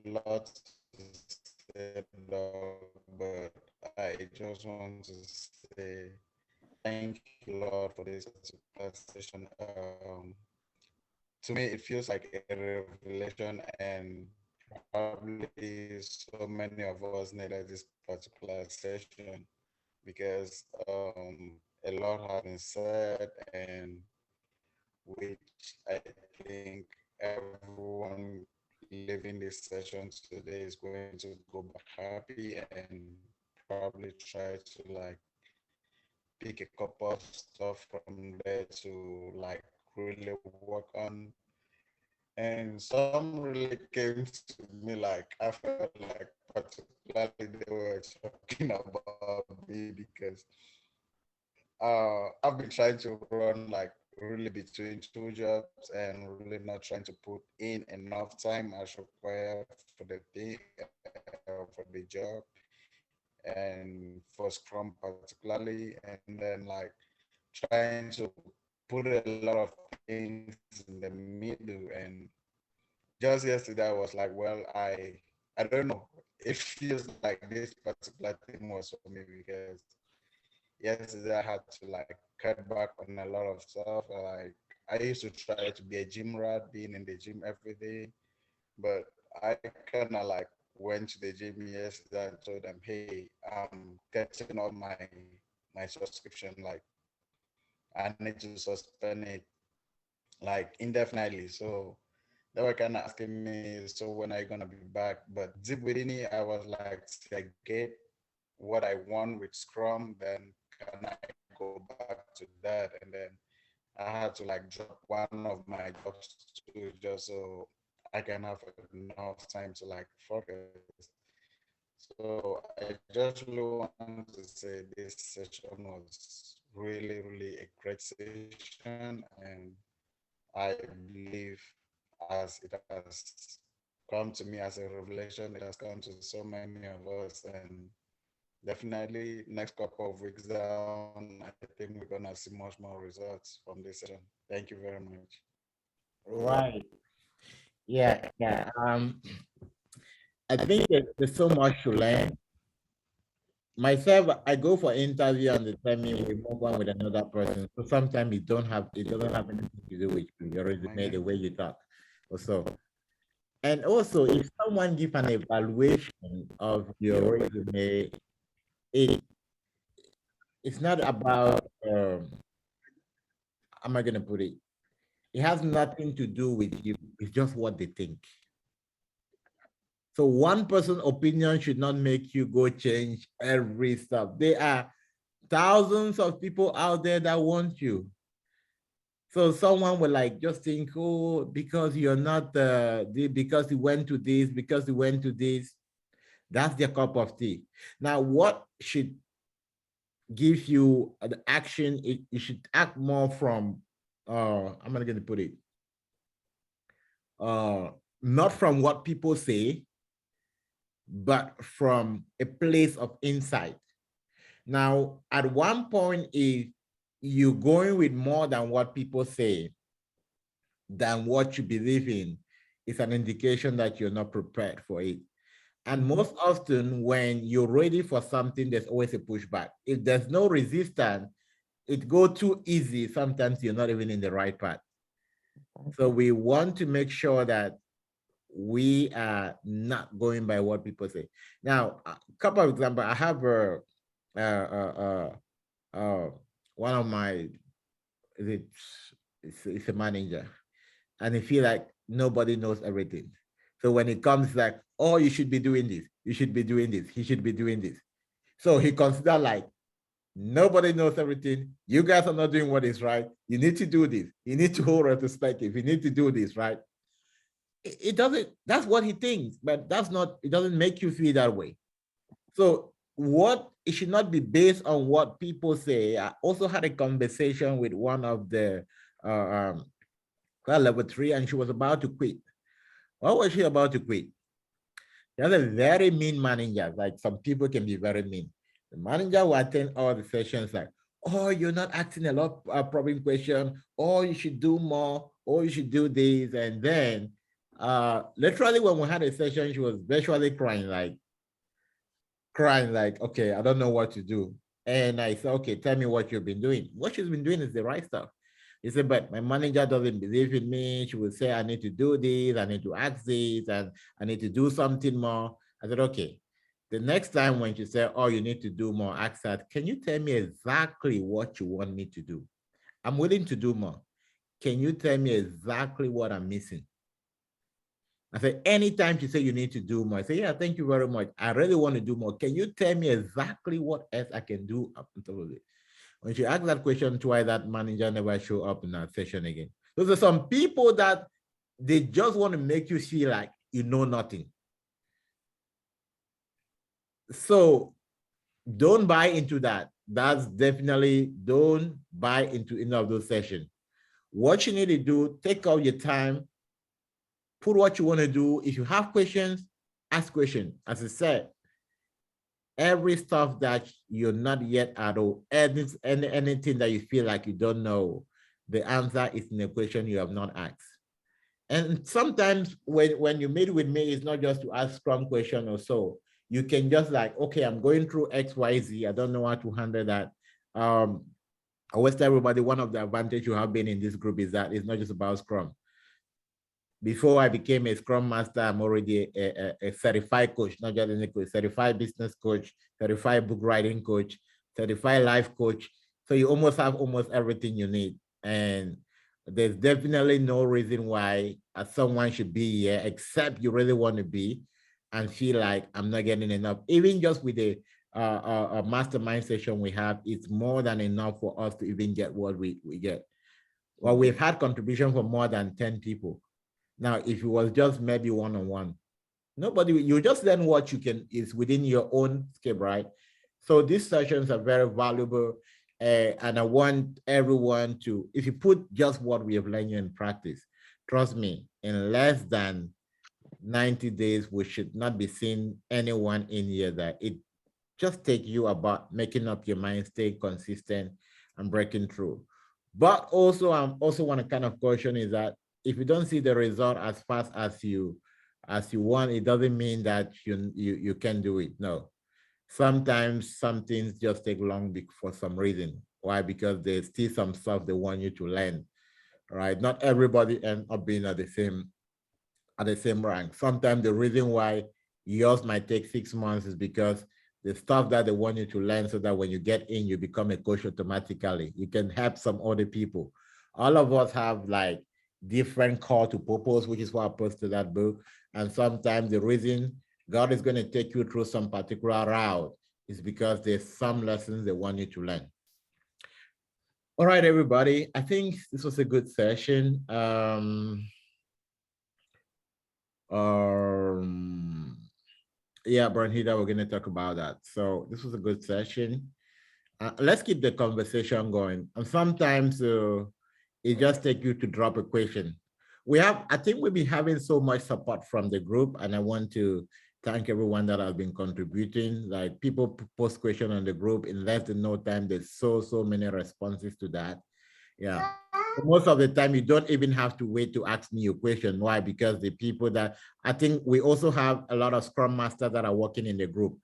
lot to say, but I just want to say thank you, Lord, for this session. To me, it feels like a revelation, and probably so many of us needed this particular session, because a lot has been said, and which I think everyone leaving this session today is going to go back happy and probably try to like pick a couple of stuff from there to like really work on. And some really came to me like, I felt like particularly they were talking about me, because I've been trying to run like really between two jobs and really not trying to put in enough time as required for the thing, for the job, and for Scrum particularly, and then like trying to put a lot of things in the middle. And just yesterday I was like, well, I I don't know. It feels like this particular thing was for me because yesterday I had to like cut back on a lot of stuff. Like I used to try to be a gym rat, being in the gym every day, but I kind of like went to the gym yesterday and told them, hey, I'm getting all my subscription, like I need to suspend it like indefinitely. So they were kind of asking me, so when are you gonna be back? But deep within it, I was like, see, I get what I want with Scrum, then can I go back to that? And then I had to like drop one of my jobs too, just so I can have enough time to like focus. So I just really want to say this session was really, really a great session, and I believe as it has come to me as a revelation, it has come to so many of us, and definitely next couple of weeks down, I think we're gonna see much more results from this session. Thank you very much. Right. Yeah. I think there's so much to learn. Myself, I go for interview and they tell me we move on with another person. So sometimes it doesn't have anything to do with your resume, the way you talk. Also, and also if someone gives an evaluation of your resume, it's not about how am I gonna put it? It has nothing to do with you. It's just what they think. So one person's opinion should not make you go change every stuff. There are thousands of people out there that want you. So someone will like just think, oh, because you're not because you went to this, because you went to this, that's their cup of tea. Now, what should give you the action? You should act more from, I'm not gonna put it, not from what people say, but from a place of insight. Now, at one point, if you're going with more than what people say, than what you believe in, it's an indication that you're not prepared for it. And most often, when you're ready for something, there's always a pushback. If there's no resistance, it goes too easy. Sometimes you're not even in the right path. So we want to make sure that we are not going by what people say. Now, a couple of examples. I have one of my, it's a manager, and he feel like nobody knows everything. So when it comes like, oh, you should be doing this, you should be doing this, he should be doing this. So he consider like, nobody knows everything. You guys are not doing what is right. You need to do this. You need to hold retrospective. You need to do this, right? It doesn't, that's what he thinks, but that's not, it doesn't make you feel that way. So it should not be based on what people say. I also had a conversation with one of the level 3, and she was about to quit. What was she about to quit? She has a very mean manager. Like some people can be very mean. The manager will attend all the sessions like, oh, you're not asking a lot of problem question, or you should do more, or you should do this. And then literally when we had a session, she was virtually crying like, okay, I don't know what to do. And I said, okay, tell me what you've been doing. What she's been doing is the right stuff. He said, but my manager doesn't believe in me. She would say, I need to do this, I need to ask this, and I need to do something more. I said, okay. The next time when she said, oh, you need to do more, ask her, can you tell me exactly what you want me to do? I'm willing to do more. Can you tell me exactly what I'm missing? I said, anytime she said you need to do more, I said, yeah, thank you very much. I really want to do more. Can you tell me exactly what else I can do up until it? When she asked that question twice, that manager never showed up in that session again. Those are some people that they just want to make you feel like you know nothing. So don't buy into that. That's definitely, don't buy into any of those sessions. What you need to do, take out your time, put what you want to do. If you have questions, ask questions. As I said, every stuff that you're not yet at all, anything that you feel like you don't know, the answer is in a question you have not asked. And sometimes when you meet with me, it's not just to ask Scrum question or so. You can just like, okay, I'm going through XYZ. I don't know how to handle that. I always tell everybody one of the advantages you have been in this group is that it's not just about Scrum. Before I became a Scrum Master, I'm already a certified coach, not just a coach, certified business coach, certified book writing coach, certified life coach. So you almost have almost everything you need. And there's definitely no reason why someone should be here except you really want to be and feel like I'm not getting enough. Even just with a mastermind session we have, it's more than enough for us to even get what we get. Well, we've had contribution from more than 10 people. Now, if it was just maybe one-on-one, nobody, you just learn what you can, is within your own scope, right? So these sessions are very valuable. And I want everyone to, if you put just what we have learned in practice, trust me, in less than 90 days, we should not be seeing anyone in here that it just take you about making up your mind, stay consistent and breaking through. But also, I also want to kind of caution is that if you don't see the result as fast as you want, it doesn't mean that you can do it. No. Sometimes some things just take long for some reason. Why? Because there's still some stuff they want you to learn, right? Not everybody ends up being at the same rank. Sometimes the reason why yours might take 6 months is because the stuff that they want you to learn so that when you get in, you become a coach automatically. You can help some other people. All of us have like different call to purpose, which is why I posted that book. And sometimes the reason God is going to take you through some particular route is because there's some lessons they want you to learn. All right, everybody. I think this was a good session. Yeah, Bernhida, we're going to talk about that. So this was a good session. Let's keep the conversation going. And sometimes it just takes you to drop a question. I think we've been having so much support from the group, and I want to thank everyone that has been contributing. Like people post questions on the group in less than no time. There's so many responses to that. Yeah. Most of the time, you don't even have to wait to ask me a question. Why? Because the people that, I think we also have a lot of Scrum Masters that are working in the group.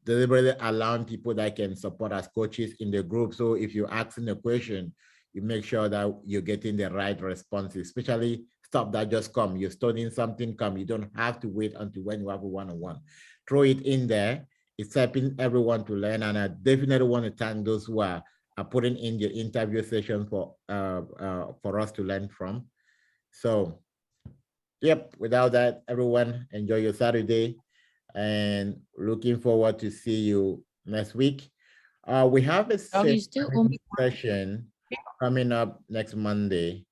Deliberately allowing people that can support as coaches in the group. So if you're asking a question, you make sure that you're getting the right responses, especially stuff that just come. You're studying something, come. You don't have to wait until when you have a one-on-one. Throw it in there. It's helping everyone to learn. And I definitely want to thank those who are putting in the interview session for us to learn from. So, yep, without that, everyone, enjoy your Saturday and looking forward to see you next week. We have a session coming up next Monday.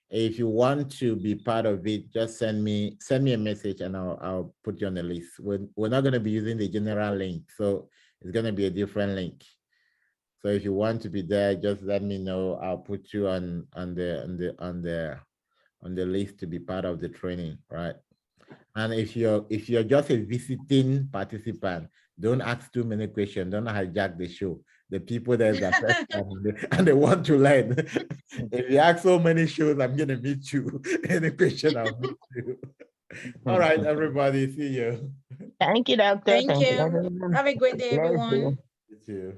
If you want to be part of it, just send me a message and I'll put you on the list. We're not going to be using the general link, so it's going to be a different link. So if you want to be there, just let me know. I'll put you on the list to be part of the training, right? And if you're just a visiting participant, don't ask too many questions. Don't hijack the show. The people there's the first time and they want to learn. If you ask so many shows, I'm gonna meet you. Any question, I'll meet you. All right, everybody. See you. Thank you, Doctor. Thank you. everyone. Have a great day, Bless everyone. you. You too.